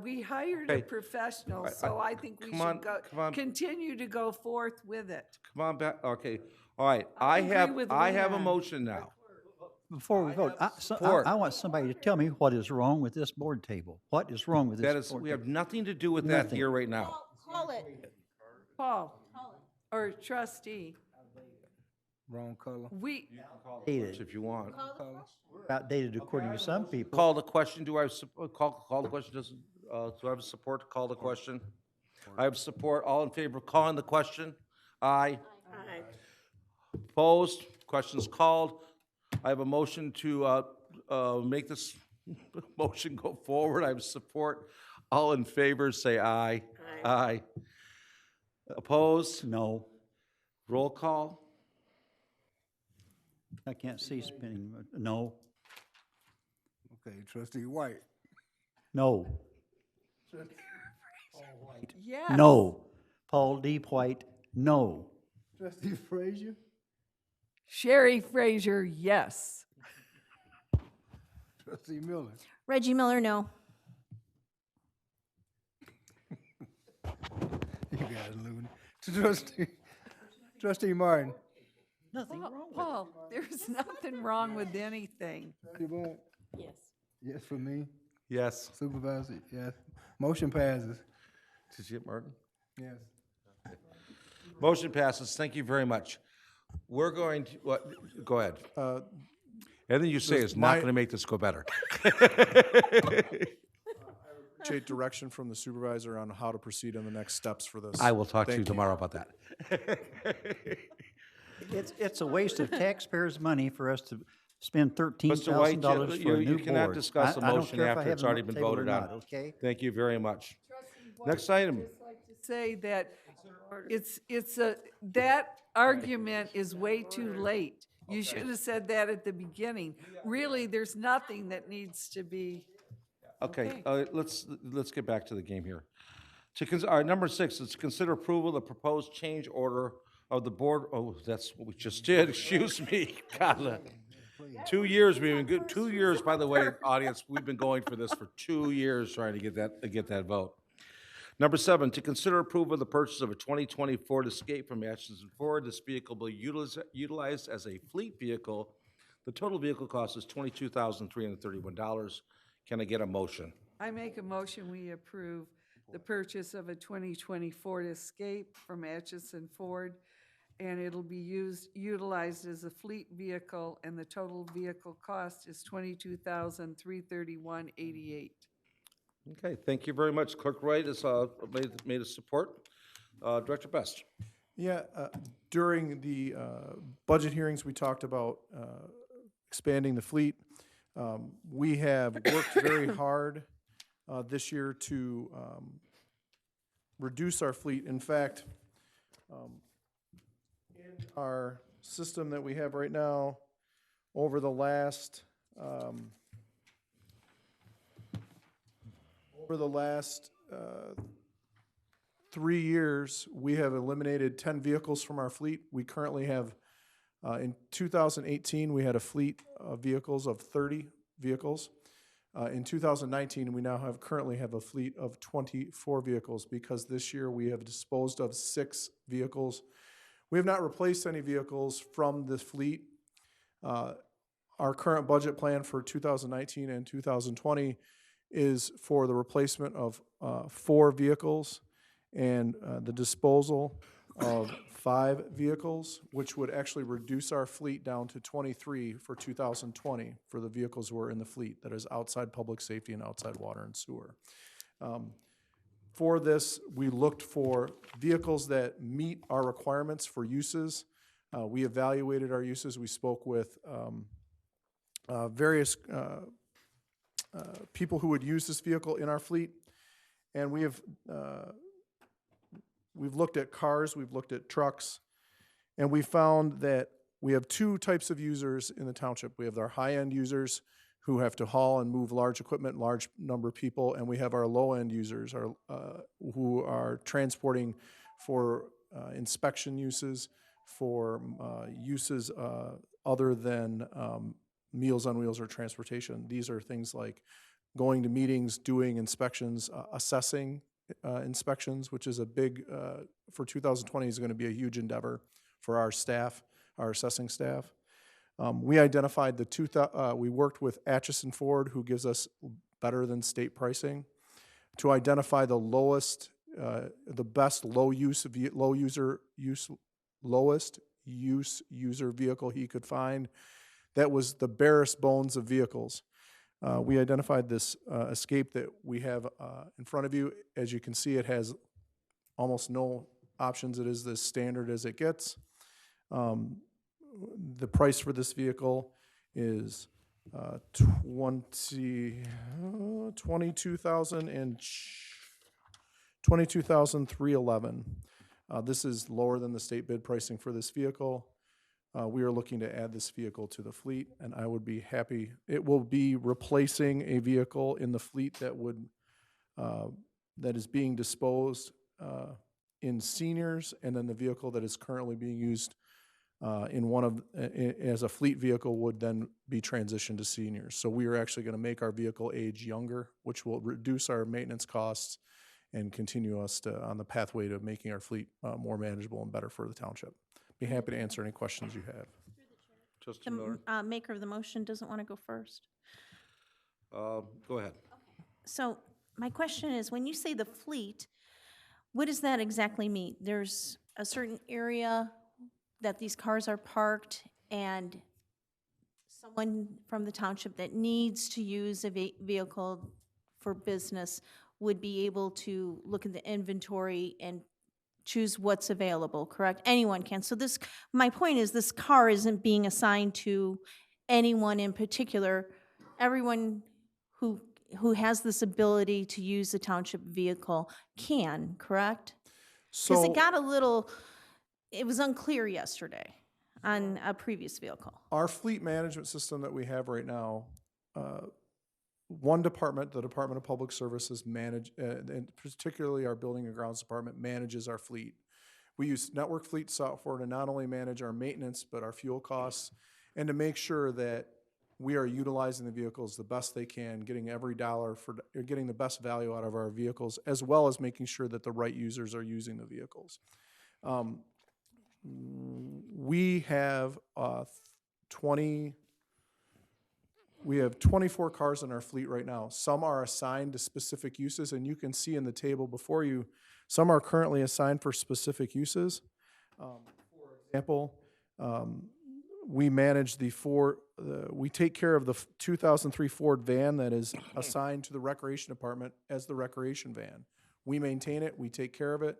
We hired a Okay. professional, I- so I think we come on, should go, come on. continue to go forth with it. Come on back, okay, all right. I agree with I have a Leon. motion now. Before we vote, support. I want somebody to tell me what is wrong with this board table. What is wrong with this? That is, board we table? have nothing to do with that Nothing. here right now. Call it. Paul, Call it. or trustee, Wrong color. we, Outdated. If you want. Call the question. Outdated according to some people. Call the question, do I have, call the question, do I have support to call the question? I have support. All in favor of calling the question? Aye. Aye. Opposed? Question's called. I have a motion to make this motion go forward. I have support. All in favor, say aye. Aye. Aye. Opposed? No. Roll call. I can't see spinning. No. Okay, trustee White. No. Yes. No. Paul D. White, no. Trustee Frazier. Sherry Frazier, yes. Trustee Miller. Reggie Miller, no. You guys loony. Trustee Martin. Nothing wrong with it. Paul, there's nothing wrong with anything. Trustee Martin. Yes. Yes for me. Yes. Supervisor, yes. Motion passes. Did you get Martin? Yes. Motion passes. Thank you very much. We're going to, what, go ahead. Anything you say is not going to make this go better. Appreciate direction from the supervisor on how to proceed in the next steps for this. I will talk to you Thank tomorrow about that. It's a waste of taxpayers' money for us to spend Mr. White, $13,000 for a new board. you cannot discuss the I don't motion care if I after have it's it on already the been table or voted on. not, okay? Thank you very much. Next item. Say that that argument is way too late. You should have said that at the beginning. Really, there's nothing that needs to be. Okay, let's get back to the game here. All right, number 6 is to consider approval of the proposed change order of the board. Oh, that's what we just did. Excuse me. God, 2 years we've been good. 2 years, by the way, audience. We've been going for this for 2 years trying to get that vote. Number 7, to consider approval of the purchase of a 2020 Ford Escape from Atchison Ford. This vehicle will be utilized as a fleet vehicle. The total vehicle cost is $22,331. Can I get a motion? I make a motion, we approve the purchase of a 2020 Ford Escape from Atchison Ford, and it'll be utilized as a fleet vehicle, and the total vehicle cost is $22,331.88. Okay, thank you very much. Clerk Wright has made a support. Director Best. Yeah, during the budget hearings, we talked about expanding the fleet. We have worked very hard this year to reduce our fleet. In fact, in our system that we have right now, over the last 3 years, we have eliminated 10 vehicles from our fleet. We currently have, in 2018, we had a fleet of vehicles of 30 vehicles. In 2019, we now currently have a fleet of 24 vehicles because this year we have disposed of 6 vehicles. We have not replaced any vehicles from this fleet. Our current budget plan for 2019 and 2020 is for the replacement of 4 vehicles and the disposal of 5 vehicles, which would actually reduce our fleet down to 23 for 2020 for the vehicles who are in the fleet, that is outside public safety and outside water and sewer. For this, we looked for vehicles that meet our requirements for uses. We evaluated our uses. We spoke with various people who would use this vehicle in our fleet, and we've looked at cars, we've looked at trucks, and we found that we have 2 types of users in the township. We have our high-end users who have to haul and move large equipment, large number of people, and we have our low-end users who are transporting for inspection uses, for uses other than Meals on Wheels or transportation. These are things like going to meetings, doing inspections, assessing inspections, which is a big, for 2020 is going to be a huge endeavor for our staff, our assessing staff. We identified we worked with Atchison Ford, who gives us better than state pricing, to identify the lowest, the best lowest use user vehicle he could find. That was the barest bones of vehicles. We identified this Escape that we have in front of you. As you can see, it has almost no options. It is as standard as it gets. The price for this vehicle is 22,311. This is lower than the state bid pricing for this vehicle. We are looking to add this vehicle to the fleet, and I would be happy. It will be replacing a vehicle in the fleet that is being disposed in seniors, and then the vehicle that is currently being used as a fleet vehicle would then be transitioned to seniors. So we are actually going to make our vehicle age younger, which will reduce our maintenance costs and continue us on the pathway to making our fleet more manageable and better for the township. Be happy to answer any questions you have. Trustee The Miller? maker of the motion doesn't want to go first. Go ahead. So my question is, when you say the fleet, what does that exactly mean? There's a certain area that these cars are parked, and someone from the township that needs to use a vehicle for business would be able to look at the inventory and choose what's available, correct? Anyone can. So this, my point is, this car isn't being assigned to anyone in particular. Everyone who has this ability to use a township vehicle can, correct? Because So it got a little, it was unclear yesterday on a previous vehicle. our fleet management system that we have right now, one department, the Department of Public Services, and particularly our Building and Grounds Department, manages our fleet. We use network fleet software to not only manage our maintenance, but our fuel costs, and to make sure that we are utilizing the vehicles the best they can, getting every dollar getting the best value out of our vehicles, as well as making sure that the right users are using the vehicles. We have 24 cars in our fleet right now. Some are assigned to specific uses, and you can see in the table before you, some are currently assigned for specific uses. For example, we manage we take care of the 2003 Ford van that is assigned to the Recreation Department as the recreation van. We maintain it, we take care of it.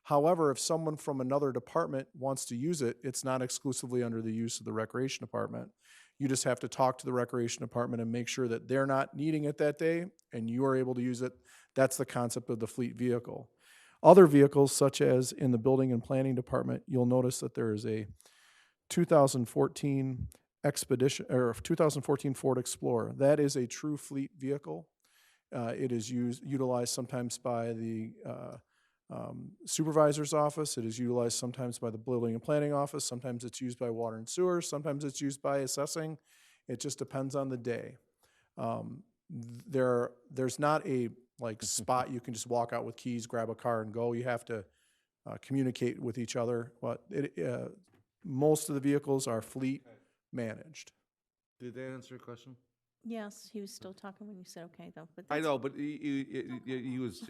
However, if someone from another department wants to use it, it's not exclusively under the use of the Recreation Department. You just have to talk to the Recreation Department and make sure that they're not needing it that day and you are able to use it. That's the concept of the fleet vehicle. Other vehicles, such as in the Building and Planning Department, you'll notice that there is a 2014 Expedition, or 2014 Ford Explorer. That is a true fleet vehicle. It is utilized sometimes by the supervisor's office. It is utilized sometimes by the Building and Planning Office. Sometimes it's used by Water and Sewer. Sometimes it's used by assessing. It just depends on the day. There's not a spot you can just walk out with keys, grab a car, and go. You have to communicate with each other. But most of the vehicles are fleet managed. Did that answer your question? Yes, he was still talking when you said okay, though. But I that's- know, but he was,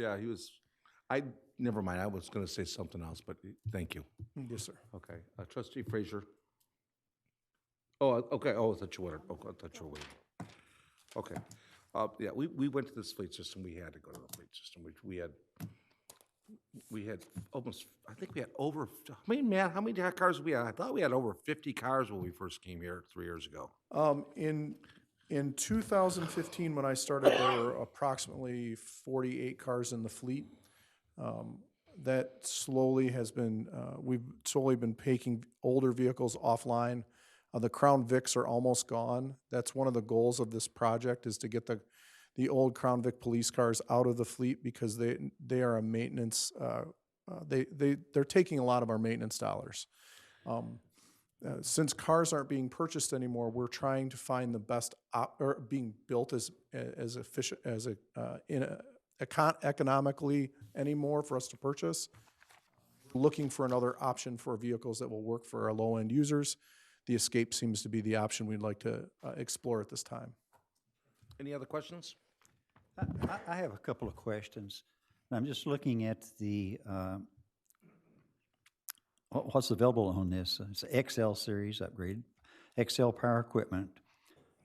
never mind, I was going to say something else, but thank you. Yes, sir. Okay, Trustee Frazier? Oh, okay, I thought you wanted, I thought you were waiting. Okay, yeah, we went to this fleet system, we had to go to the fleet system, we had almost, I think we had over, how many cars we had? I thought we had over 50 cars when we first came here 3 years ago. In 2015, when I started, there were approximately 48 cars in the fleet. That slowly has been, we've slowly been taking older vehicles offline. The Crown Vics are almost gone. That's one of the goals of this project, is to get the old Crown Vic police cars out of the fleet, because they are a maintenance, they're taking a lot of our maintenance dollars. Since cars aren't being purchased anymore, we're trying to find the best, or being built as efficient, economically anymore for us to purchase. We're looking for another option for vehicles that will work for our low-end users. The Escape seems to be the option we'd like to explore at this time. Any other questions? I have a couple of questions. I'm just looking at the, what's available on this. It's an XL series upgrade, XL power equipment,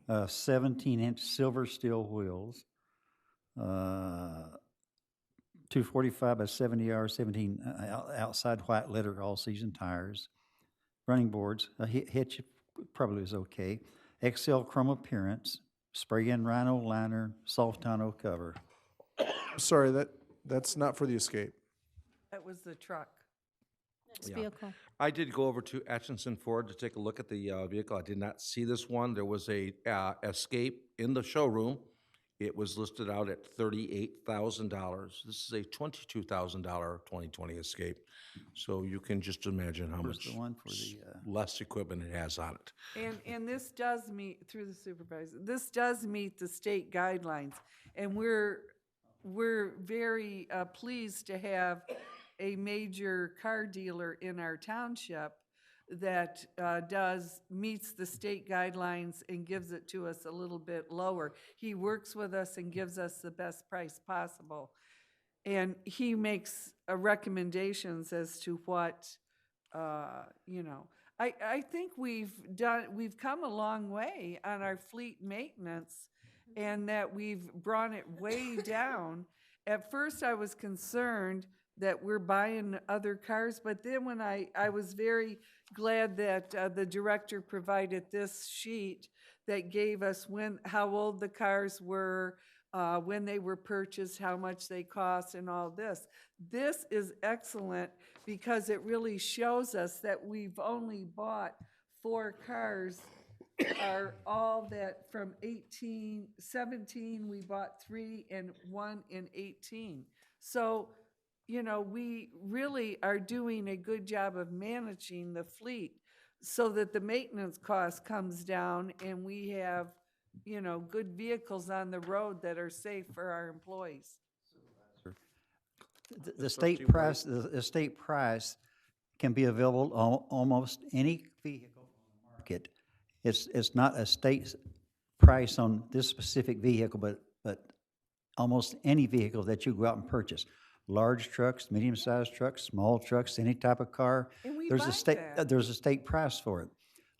17-inch silver steel wheels, 245 by 70 hour, 17 outside white letter all-season tires, running boards, a hitch probably is okay, XL chrome appearance, spray-in rhino liner, soft tonneau cover. I'm sorry, that's not for the Escape. That was the truck. Next Yeah. vehicle. I did go over to Atchison Ford to take a look at the vehicle. I did not see this one. There was a Escape in the showroom. It was listed out at $38,000. This is a $22,000 2020 Escape. So you can just imagine how Where's much the one for the, less equipment it has on it. And this does meet, through the supervisor, this does meet the state guidelines. And we're very pleased to have a major car dealer in our township that meets the state guidelines and gives it to us a little bit lower. He works with us and gives us the best price possible. And he makes recommendations as to what, you know. I think we've come a long way on our fleet maintenance, and that we've brought it way down. At first, I was concerned that we're buying other cars, but then when I was very glad that the director provided this sheet that gave us how old the cars were, when they were purchased, how much they cost, and all this. This is excellent because it really shows us that we've only bought 4 cars, are all that from 17, we bought 3 and 1 in 18. So, you know, we really are doing a good job of managing the fleet so that the maintenance cost comes down and we have, you know, good vehicles on the road that are safe for our employees. The state price, the state price can be available on almost any vehicle on the market. It's not a state price on this specific vehicle, but almost any vehicle that you go out and purchase. Large trucks, medium-sized trucks, small trucks, any type of car. And we There's buy a state, that. there's a state price for it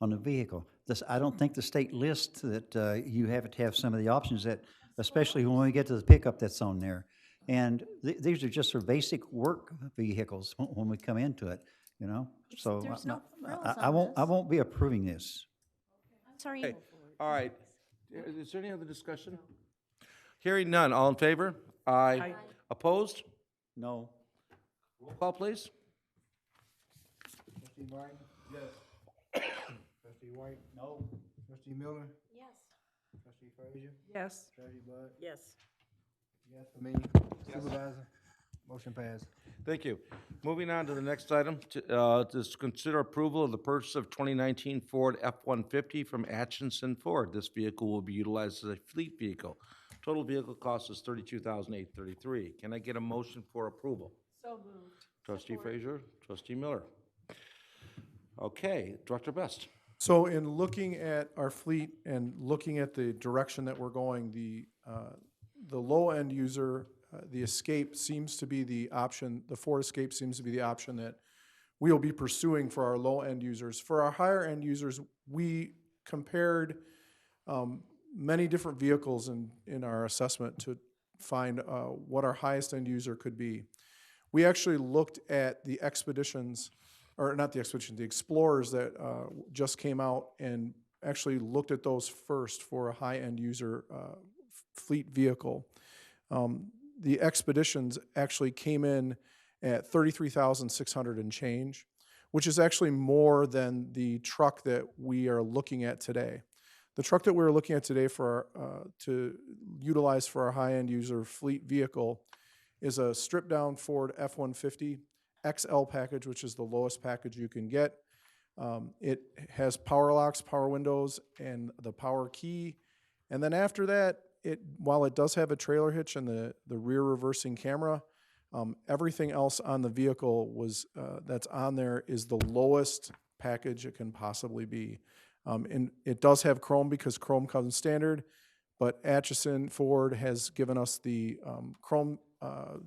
on the vehicle. I don't think the state lists that you have to have some of the options that, especially when we get to the pickup that's on there. And these are just for basic work vehicles when we come into it, you know? So There's no frills I on won't, I this. won't be approving this. Sorry. Okay, all right. Is there any other discussion? Hearing none. All in favor? Aye. Opposed? No. Roll call, please. Trustee Martin? Yes. Trustee White? No. Trustee Miller? Yes. Trustee Frazier? Yes. Trustee Bud? Yes. Yes for me. Supervisor? Motion passed. Thank you. Moving on to the next item, to consider approval of the purchase of 2019 Ford F-150 from Atchison Ford. This vehicle will be utilized as a fleet vehicle. Total vehicle cost is $32,833. Can I get a motion for approval? So moved. Trustee Frazier, Trustee Miller. Okay, Director Best. So in looking at our fleet and looking at the direction that we're going, the low-end user, the Escape seems to be the option, the Ford Escape seems to be the option that we'll be pursuing for our low-end users. For our higher-end users, we compared many different vehicles in our assessment to find what our highest-end user could be. We actually looked at the Expeditions, or not the Expeditions, the Explorers that just came out, and actually looked at those first for a high-end user fleet vehicle. The Expeditions actually came in at $33,600 and change, which is actually more than the truck that we are looking at today. The truck that we're looking at today for to utilize for our high-end user fleet vehicle is a stripped-down Ford F-150 XL package, which is the lowest package you can get. It has power locks, power windows, and the power key. And then after that, while it does have a trailer hitch and the rear reversing camera, everything else on the vehicle that's on there is the lowest package it can possibly be. And it does have chrome because chrome comes standard, but Atchison Ford has given us the chrome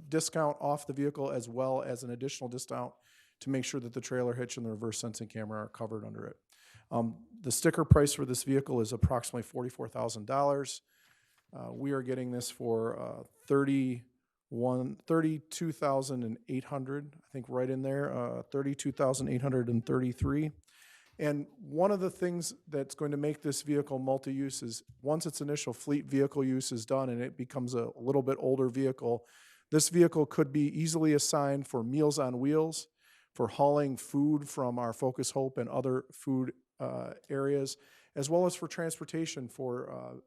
discount off the vehicle as well as an additional discount to make sure that the trailer hitch and the reverse sensing camera are covered under it. The sticker price for this vehicle is approximately $44,000. We are getting this for 32,800, I think right in there, 32,833. And one of the things that's going to make this vehicle multi-use is, once its initial fleet vehicle use is done and it becomes a little bit older vehicle, this vehicle could be easily assigned for Meals on Wheels, for hauling food from our Focus Hope and other food areas, as well as for transportation for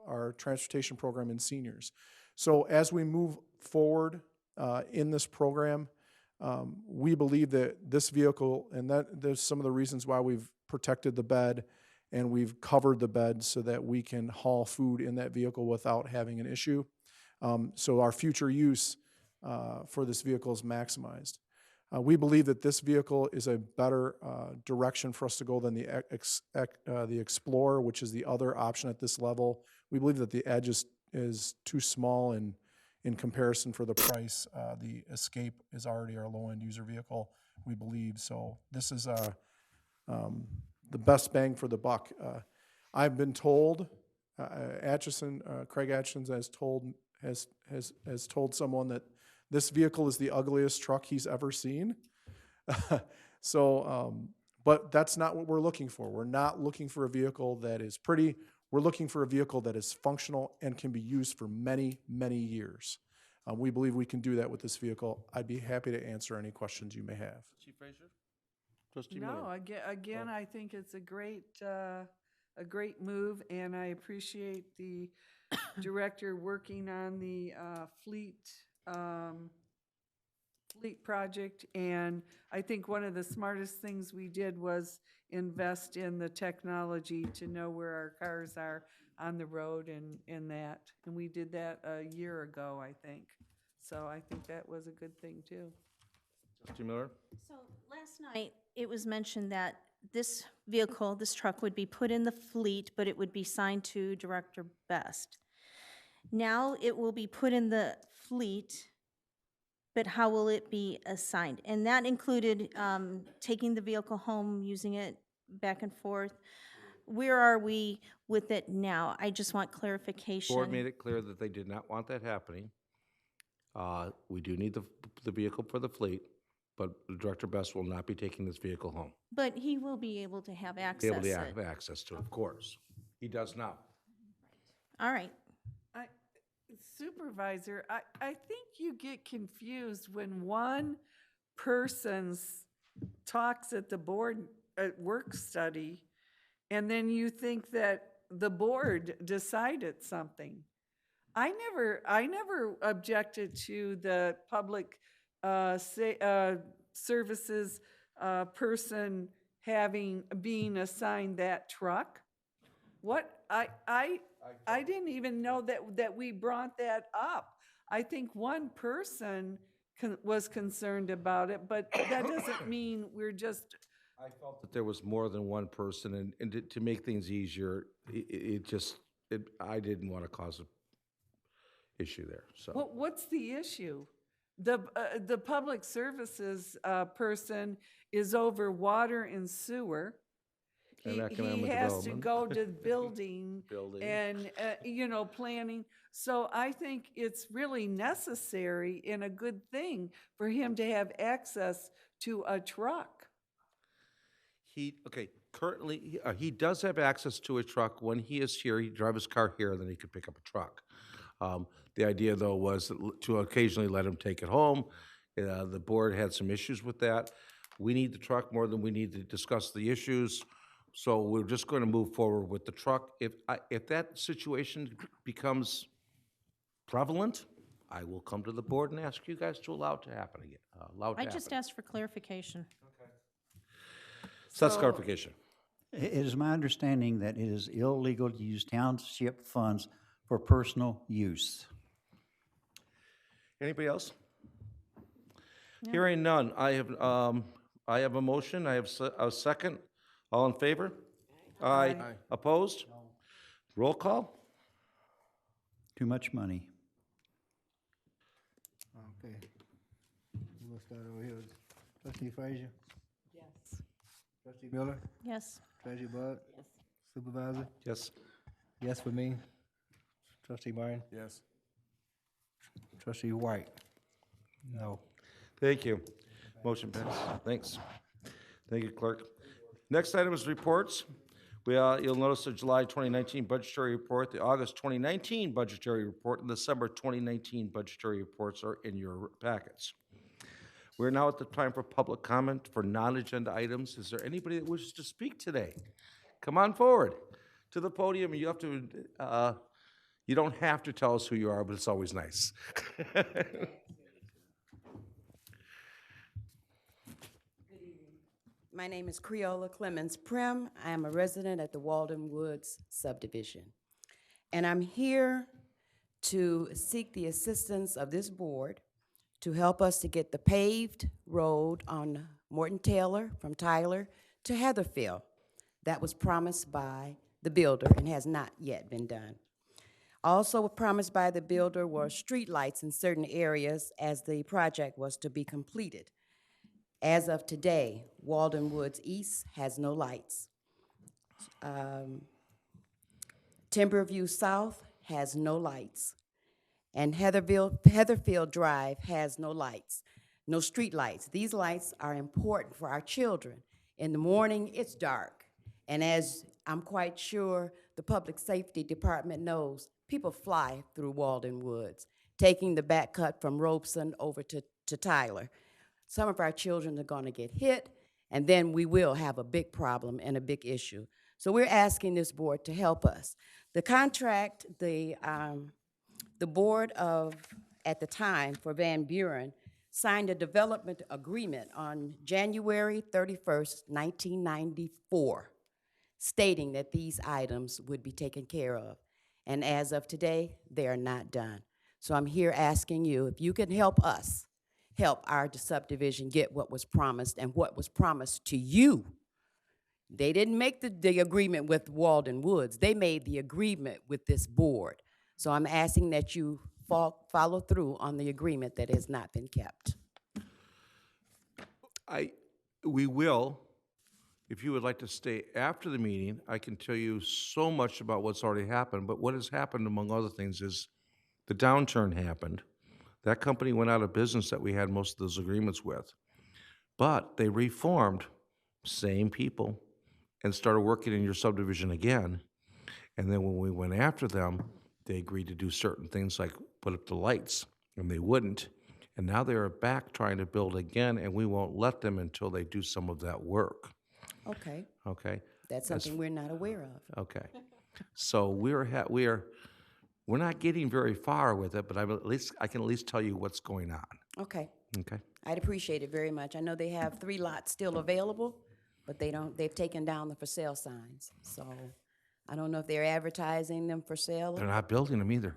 our transportation program in seniors. So as we move forward in this program, we believe that this vehicle, and that there's some of the reasons why we've protected the bed and we've covered the bed so that we can haul food in that vehicle without having an issue. So our future use for this vehicle is maximized. We believe that this vehicle is a better direction for us to go than the Explorer, which is the other option at this level. We believe that the Edge is too small in comparison for the price. The Escape is already our low-end user vehicle, we believe. So this is the best bang for the buck. I've been told, Craig Atchison has told someone that this vehicle is the ugliest truck he's ever seen. But that's not what we're looking for. We're not looking for a vehicle that is pretty. We're looking for a vehicle that is functional and can be used for many, many years. We believe we can do that with this vehicle. I'd be happy to answer any questions you may have. Chief Frazier? Trustee Miller? No, again, I think it's a great move, and I appreciate the director working on the fleet project. And I think one of the smartest things we did was invest in the technology to know where our cars are on the road and that. And we did that a year ago, I think. So I think that was a good thing, too. Trustee Miller? So last night, it was mentioned that this vehicle, this truck would be put in the fleet, but it would be signed to Director Best. Now it will be put in the fleet, but how will it be assigned? And that included taking the vehicle home, using it back and forth. Where are we with it now? I just want clarification. Board made it clear that they did not want that happening. We do need the vehicle for the fleet, but Director Best will not be taking this vehicle home. But he will be able to have Be access. able to have access to it, of course. He does now. All right. Supervisor, I think you get confused when one person talks at the board at work study, and then you think that the board decided something. I never objected to the public services person being assigned that truck. What I didn't even know that we brought that up. I think one person was concerned about it, but that doesn't mean we're just. I felt that there was more than one person, and to make things easier, I didn't want to cause an issue there, so. What's the issue? The public services person is over water and sewer. And economic He has to development. go to building. Building. And, planning. So I think it's really necessary and a good thing for him to have access to a truck. Currently, he does have access to a truck. When he is here, he drives his car here, and then he could pick up a truck. The idea, though, was to occasionally let him take it home. The board had some issues with that. We need the truck more than we need to discuss the issues. So we're just going to move forward with the truck. If that situation becomes prevalent, I will come to the board and ask you guys to allow it to happen again. I just asked for clarification. So that's clarification. It is my understanding that it is illegal to use township funds for personal use. Anybody else? Hearing none, I have a motion. I have a second. All in favor? Aye. Opposed? Roll call? Too much money. Okay. We'll start over here. Trustee Frazier? Yes. Trustee Miller? Yes. Treasurer Bud? Yes. Supervisor? Yes. Yes for me. Trustee Martin? Yes. Trustee White? No. Thank you. Motion passed. Thanks. Thank you, clerk. Next item is reports. You'll notice the July 2019 budgetary report, the August 2019 budgetary report, and the December 2019 budgetary reports are in your packets. We're now at the time for public comment for non-agenda items. Is there anybody that wishes to speak today? Come on forward to the podium. You have to, you don't have to tell us who you are, but it's always nice. My name is Creola Clemens Prim. I am a resident at the Walden Woods subdivision. And I'm here to seek the assistance of this board to help us to get the paved road on Morton Taylor from Tyler to Heatherfield that was promised by the builder and has not yet been done. Also promised by the builder were streetlights in certain areas as the project was to be completed. As of today, Walden Woods East has no lights. Timberview South has no lights. And Heatherfield Drive has no lights, no street lights. These lights are important for our children. In the morning, it's dark. And as I'm quite sure the Public Safety Department knows, people fly through Walden Woods, taking the back cut from Robeson over to Tyler. Some of our children are gonna get hit, and then we will have a big problem and a big issue. So we're asking this board to help us. The contract, the board of, at the time, for Van Buren, signed a development agreement on January 31st, 1994, stating that these items would be taken care of. And as of today, they are not done. So I'm here asking you if you can help us help our subdivision get what was promised and what was promised to you. They didn't make the agreement with Walden Woods. They made the agreement with this board. So I'm asking that you follow through on the agreement that has not been kept. We will. If you would like to stay after the meeting, I can tell you so much about what's already happened, but what has happened, among other things, is the downturn happened. That company went out of business that we had most of those agreements with. But they reformed, same people, and started working in your subdivision again. And then when we went after them, they agreed to do certain things like put up the lights, and they wouldn't. And now they are back trying to build again, and we won't let them until they do some of that work. Okay, Okay? that's something we're not aware of. Okay. So we're not getting very far with it, but I can at least tell you what's going on. Okay, Okay? I'd appreciate it very much. I know they have 3 lots still available, but they've taken down the for sale signs. So I don't know if they're advertising them for sale. They're not building them either.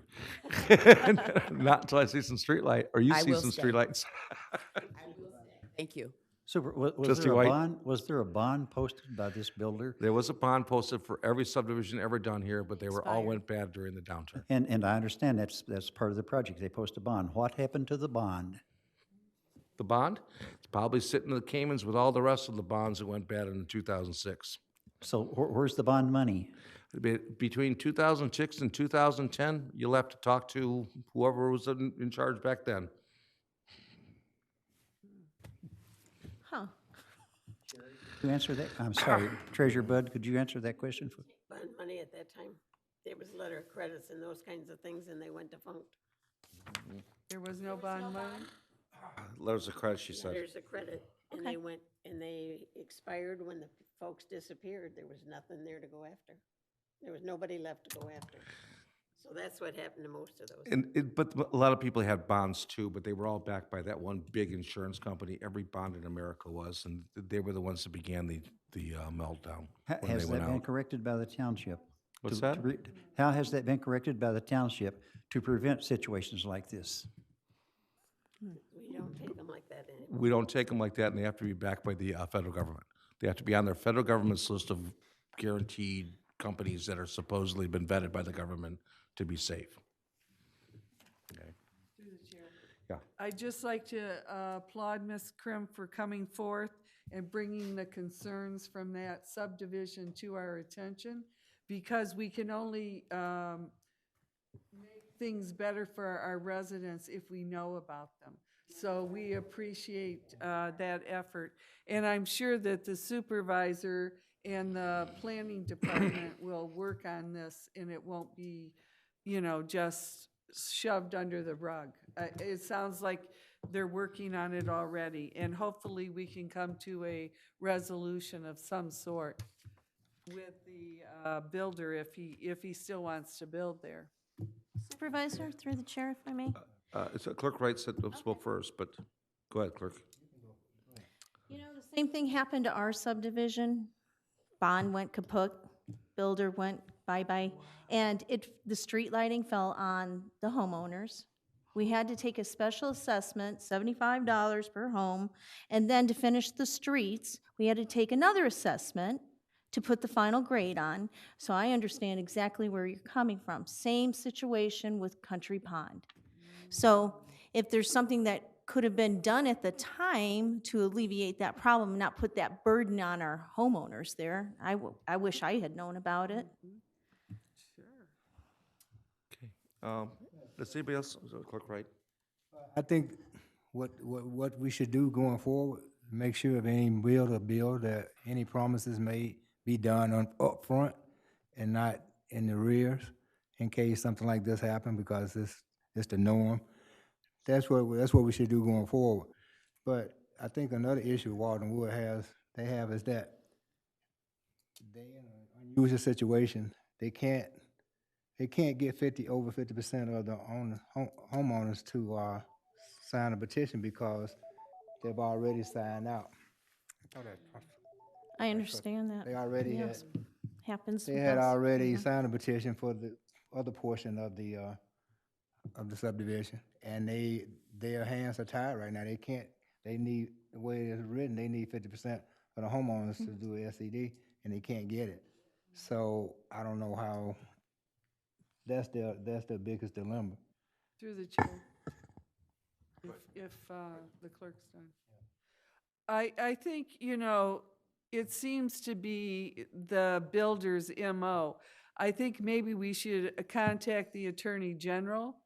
Not until I see some streetlight, or you I see will some stay. streetlights. Thank you. So was Trustee there a White? bond, was there a bond posted by this builder? There was a bond posted for every subdivision ever done here, but they were all went bad during the downturn. And I understand that's part of the project. They post a bond. What happened to the bond? The bond, it's probably sitting in the Caymans with all the rest of the bonds that went bad in 2006. So where's the bond money? Between 2006 and 2010, you'll have to talk to whoever was in charge back then. Huh. You answer that? I'm sorry, Treasurer Bud, could you answer that question? Bond money at that time. There was letter of credits and those kinds of things, and they went defunct. There was no bond money? Letters of credit, she said. Letters of credit, and they went, and they expired when the folks disappeared. There was nothing there to go after. There was nobody left to go after. So that's what happened to most of those. But a lot of people had bonds too, but they were all backed by that one big insurance company. Every bond in America was, and they were the ones that began the meltdown when they Has went that been out. corrected by the township? What's to that? How has that been corrected by the township to prevent situations like this? We don't take them like that anymore. We don't take them like that, and they have to be backed by the federal government. They have to be on their federal government's list of guaranteed companies that are supposedly been vetted by the government to be safe. Okay. Yeah. I'd just like to applaud Ms. Krim for coming forth and bringing the concerns from that subdivision to our attention, because we can only make things better for our residents if we know about them. So we appreciate that effort. And I'm sure that the supervisor and the planning department will work on this, and it won't be, just shoved under the rug. It sounds like they're working on it already, and hopefully we can come to a resolution of some sort with the builder if he still wants to build there. Supervisor, through the chair, if I may. Clerk Wright spoke first, but go ahead, clerk. You know, the same thing happened to our subdivision. Bond went kaput, builder went bye-bye, and the street lighting fell on the homeowners. We had to take a special assessment, $75 per home, and then to finish the streets, we had to take another assessment to put the final grade on. So I understand exactly where you're coming from. Same situation with Country Pond. So if there's something that could have been done at the time to alleviate that problem, not put that burden on our homeowners there, I wish I had known about it. Okay. Does anybody else, Clerk Wright? I think what we should do going forward, make sure if any bill that any promises made be done up front and not in the rears in case something like this happen, because it's the norm. That's what we should do going forward. But I think another issue Walden Wood is that they in an unusual situation. They can't get over 50% of the homeowners to sign a petition because they've already signed out. I understand that. They already had, Yes. Happens they with had us. already Yeah. signed a petition for the other portion of the subdivision, and their hands are tied right now. They need, the way it's written, they need 50% of the homeowners to do a SED, and they can't get it. So I don't know how, that's their biggest dilemma. Through the chair. If the clerk's done. I think, it seems to be the builder's MO. I think maybe we should contact the Attorney General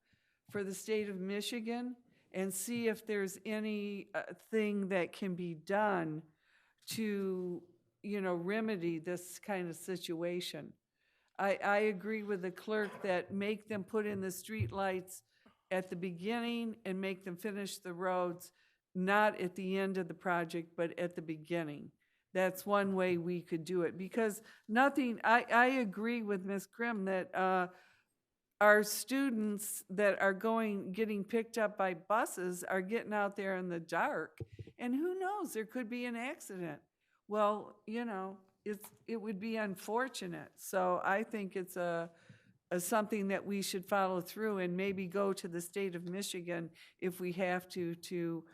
for the state of Michigan and see if there's any thing that can be done to, remedy this kind of situation. I agree with the clerk that make them put in the street lights at the beginning and make them finish the roads, not at the end of the project, but at the beginning. That's one way we could do it, because I agree with Ms. Krim that our students that are getting picked up by buses are getting out there in the dark, and who knows, there could be an accident. Well, it would be unfortunate. So I think it's something that we should follow through and maybe go to the state of Michigan if we have to,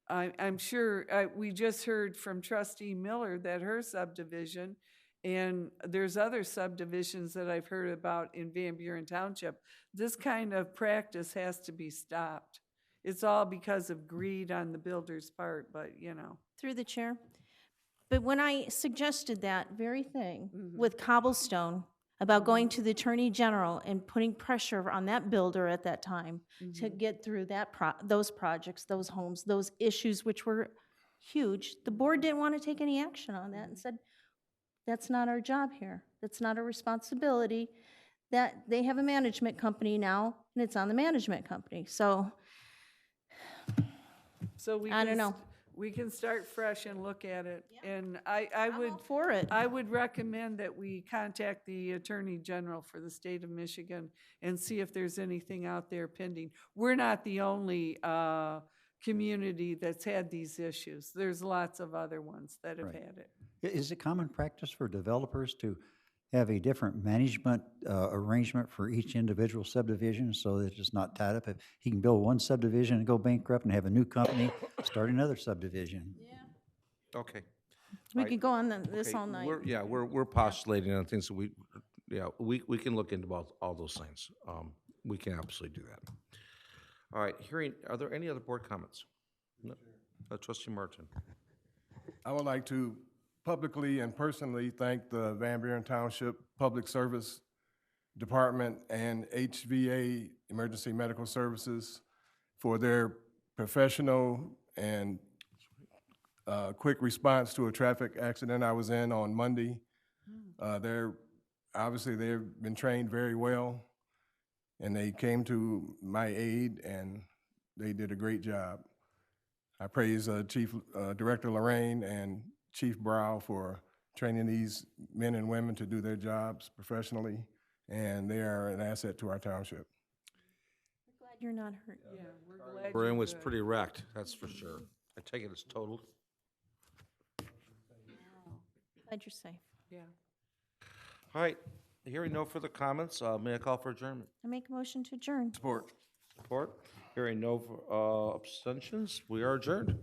I'm sure, we just heard from Trustee Miller that her subdivision, and there's other subdivisions that I've heard about in Van Buren Township, this kind of practice has to be stopped. It's all because of greed on the builder's part, but, Through the chair. But when I suggested that very thing with Cobblestone about going to the Attorney General and putting pressure on that builder at that time to get through those projects, those homes, those issues which were huge, the board didn't want to take any action on that and said, that's not our job here. That's not our responsibility. That they have a management company now, and it's on the management company. So I don't know. We can start fresh and look at it. And I would. I'm all for it. I would recommend that we contact the Attorney General for the state of Michigan and see if there's anything out there pending. We're not the only community that's had these issues. There's lots of other ones that have Right. had it. Is it common practice for developers to have a different management arrangement for each individual subdivision so that it's not tied up? If he can build one subdivision and go bankrupt and have a new company start another subdivision. Okay. We Right. could go on this Okay, all night. We're postulating on things that we can look into all those things. We can absolutely do that. All right, are there any other board comments? No. Trustee Martin. I would like to publicly and personally thank the Van Buren Township Public Service Department and HVA, Emergency Medical Services, for their professional and quick response to a traffic accident I was in on Monday. Obviously, they've been trained very well, and they came to my aid, and they did a great job. I praise Chief Director Lorraine and Chief Brow for training these men and women to do their jobs professionally, and they are an asset to our township. Glad you're not hurt. Yeah, we're glad Brain you're was good. pretty wrecked, that's for sure. I take it as totaled. Glad you're safe. Yeah. All right, hearing no further comments, may I call for adjournment? I make a motion to adjourn. Support. Support? Hearing no abstentions, we are adjourned.